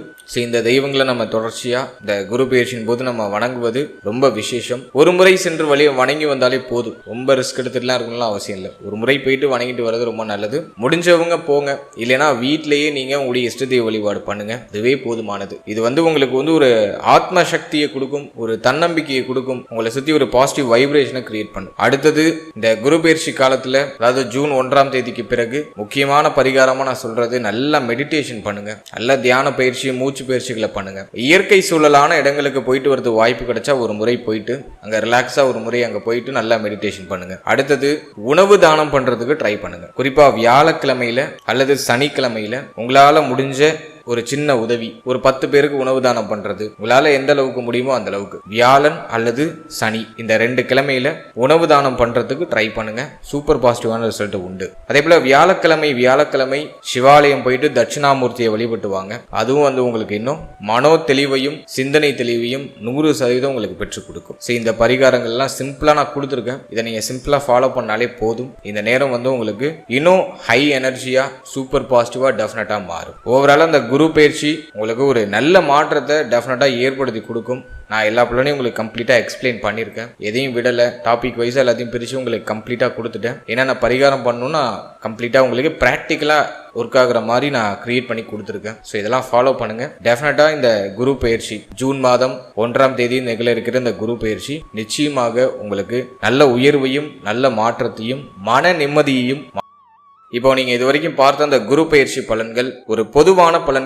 இந்த தெய்வங்களை நம்ம தொடர்ச்சியா இந்த குரு பயிற்சியின் போது நம்ம வணங்குவது ரொம்ப விசேஷம். ஒரு முறை சென்று வணங்கி வந்தாலே போதும், ரொம்ப ரிஸ்க் எடுத்துட்டுலாம் இருக்கணும்லாம் அவசியம் இல்லை. ஒரு முறை போயிட்டு வணங்கிட்டு வர்றது ரொம்ப நல்லது. முடிஞ்சவங்க போங்க, இல்லைன்னா வீட்டிலேயே நீங்க உங்களுடைய இஷ்ட தெய்வ வழிபாடு பண்ணுங்க, இதுவே போதுமானது. இது வந்து உங்களுக்கு வந்து ஒரு ஆத்ம சக்தியை கொடுக்கும், ஒரு தன்னம்பிக்கையை கொடுக்கும், உங்களை சுத்தி ஒரு பாசிட்டிவ் வைப்ரேஷனை கிரியேட் பண்ணும். அடுத்தது இந்த குரு பயிற்சி காலத்துல, அதாவது ஜூன் 1ஆம் தேதிக்கு பிறகு முக்கியமான பரிகாரமா நான் சொல்றது, நல்லா மெடிடேஷன் பண்ணுங்க, நல்ல தியான பயிற்சி, மூச்சு பயிற்சிகளை பண்ணுங்க. இயற்கை சூழலான இடங்களுக்கு போயிட்டு வரது வாய்ப்பு கிடைச்சா ஒரு முறை போயிட்டு அங்க ரிலாக்ஸா ஒரு முறை அங்க போயிட்டு நல்லா மெடிடேஷன் பண்ணுங்க. அடுத்தது உணவு தானம் பண்றதுக்கு ட்ரை பண்ணுங்க. குறிப்பா வியாழக்கிழமையில அல்லது சனிக்கிழமையில உங்களால முடிஞ்ச ஒரு சின்ன உதவி, ஒரு 10 பேருக்கு உணவு தானம் பண்றது, உங்களால எந்த அளவுக்கு முடியுமோ அந்த அளவுக்கு, வியாழன் அல்லது சனி இந்த 2 கிழமையில உணவு தானம் பண்றதுக்கு ட்ரை பண்ணுங்க, சூப்பர் பாசிட்டிவான ரிசல்ட் உண்டு. அதே போல வியாழக்கிழமை சிவாலயம் போயிட்டு தட்சிணாமூர்த்தியை வழிபட்டு வாங்க, அதுவும் வந்து உங்களுக்கு இன்னும் மனோ தெளிவையும் சிந்தனை தெளிவையும் 100% உங்களுக்கு பெற்றுக் கொடுக்கும். சரி, இந்த பரிகாரங்கள்லாம் சிம்பிளா நான் கொடுத்துருக்கேன், இதை நீங்க சிம்பிளா ஃபாலோ பண்ணாலே போதும். இந்த நேரம் வந்து உங்களுக்கு இன்னும் ஹை எனர்ஜியா சூப்பர் பாசிட்டிவா டெஃபினட்டா மாறும். ஓவரால் அந்த குரு பயிற்சி உங்களுக்கு ஒரு நல்ல மாற்றத்தை டெஃபினட்டா ஏற்படுத்தி கொடுக்கும். நான் எல்லா பிள்ளையும் உங்களுக்கு கம்ப்ளீட்டாக எக்ஸ்பிளைன் பண்ணியிருக்கேன், எதையும் விடலை, டாபிக் வைஸாக எல்லாத்தையும் பிரித்து உங்களுக்கு கம்ப்ளீட்டாக கொடுத்துட்டேன். ஏன்னா நான் பரிகாரம் பண்ணணும்னா கம்ப்ளீட்டாக உங்களுக்கு ப்ராக்டிக்கலாக ஒர்க் ஆகுற மாதிரி நான் கிரியேட் பண்ணி கொடுத்துருக்கேன். ஸோ இதெல்லாம் ஃபாலோ பண்ணுங்கள். டெஃபினட்டாக இந்த குரு பயிற்சி ஜூன் மாதம் 1ஆம் தேதி நிகழ இருக்கிற இந்த குரு பயிற்சி நிச்சயமாக உங்களுக்கு நல்ல உயர்வையும் நல்ல மாற்றத்தையும் மன நிம்மதியையும். இப்போ நீங்கள் இது வரைக்கும் பார்த்த அந்த குரு பயிற்சி பலன்கள் ஒரு பொதுவான பலன்கள்.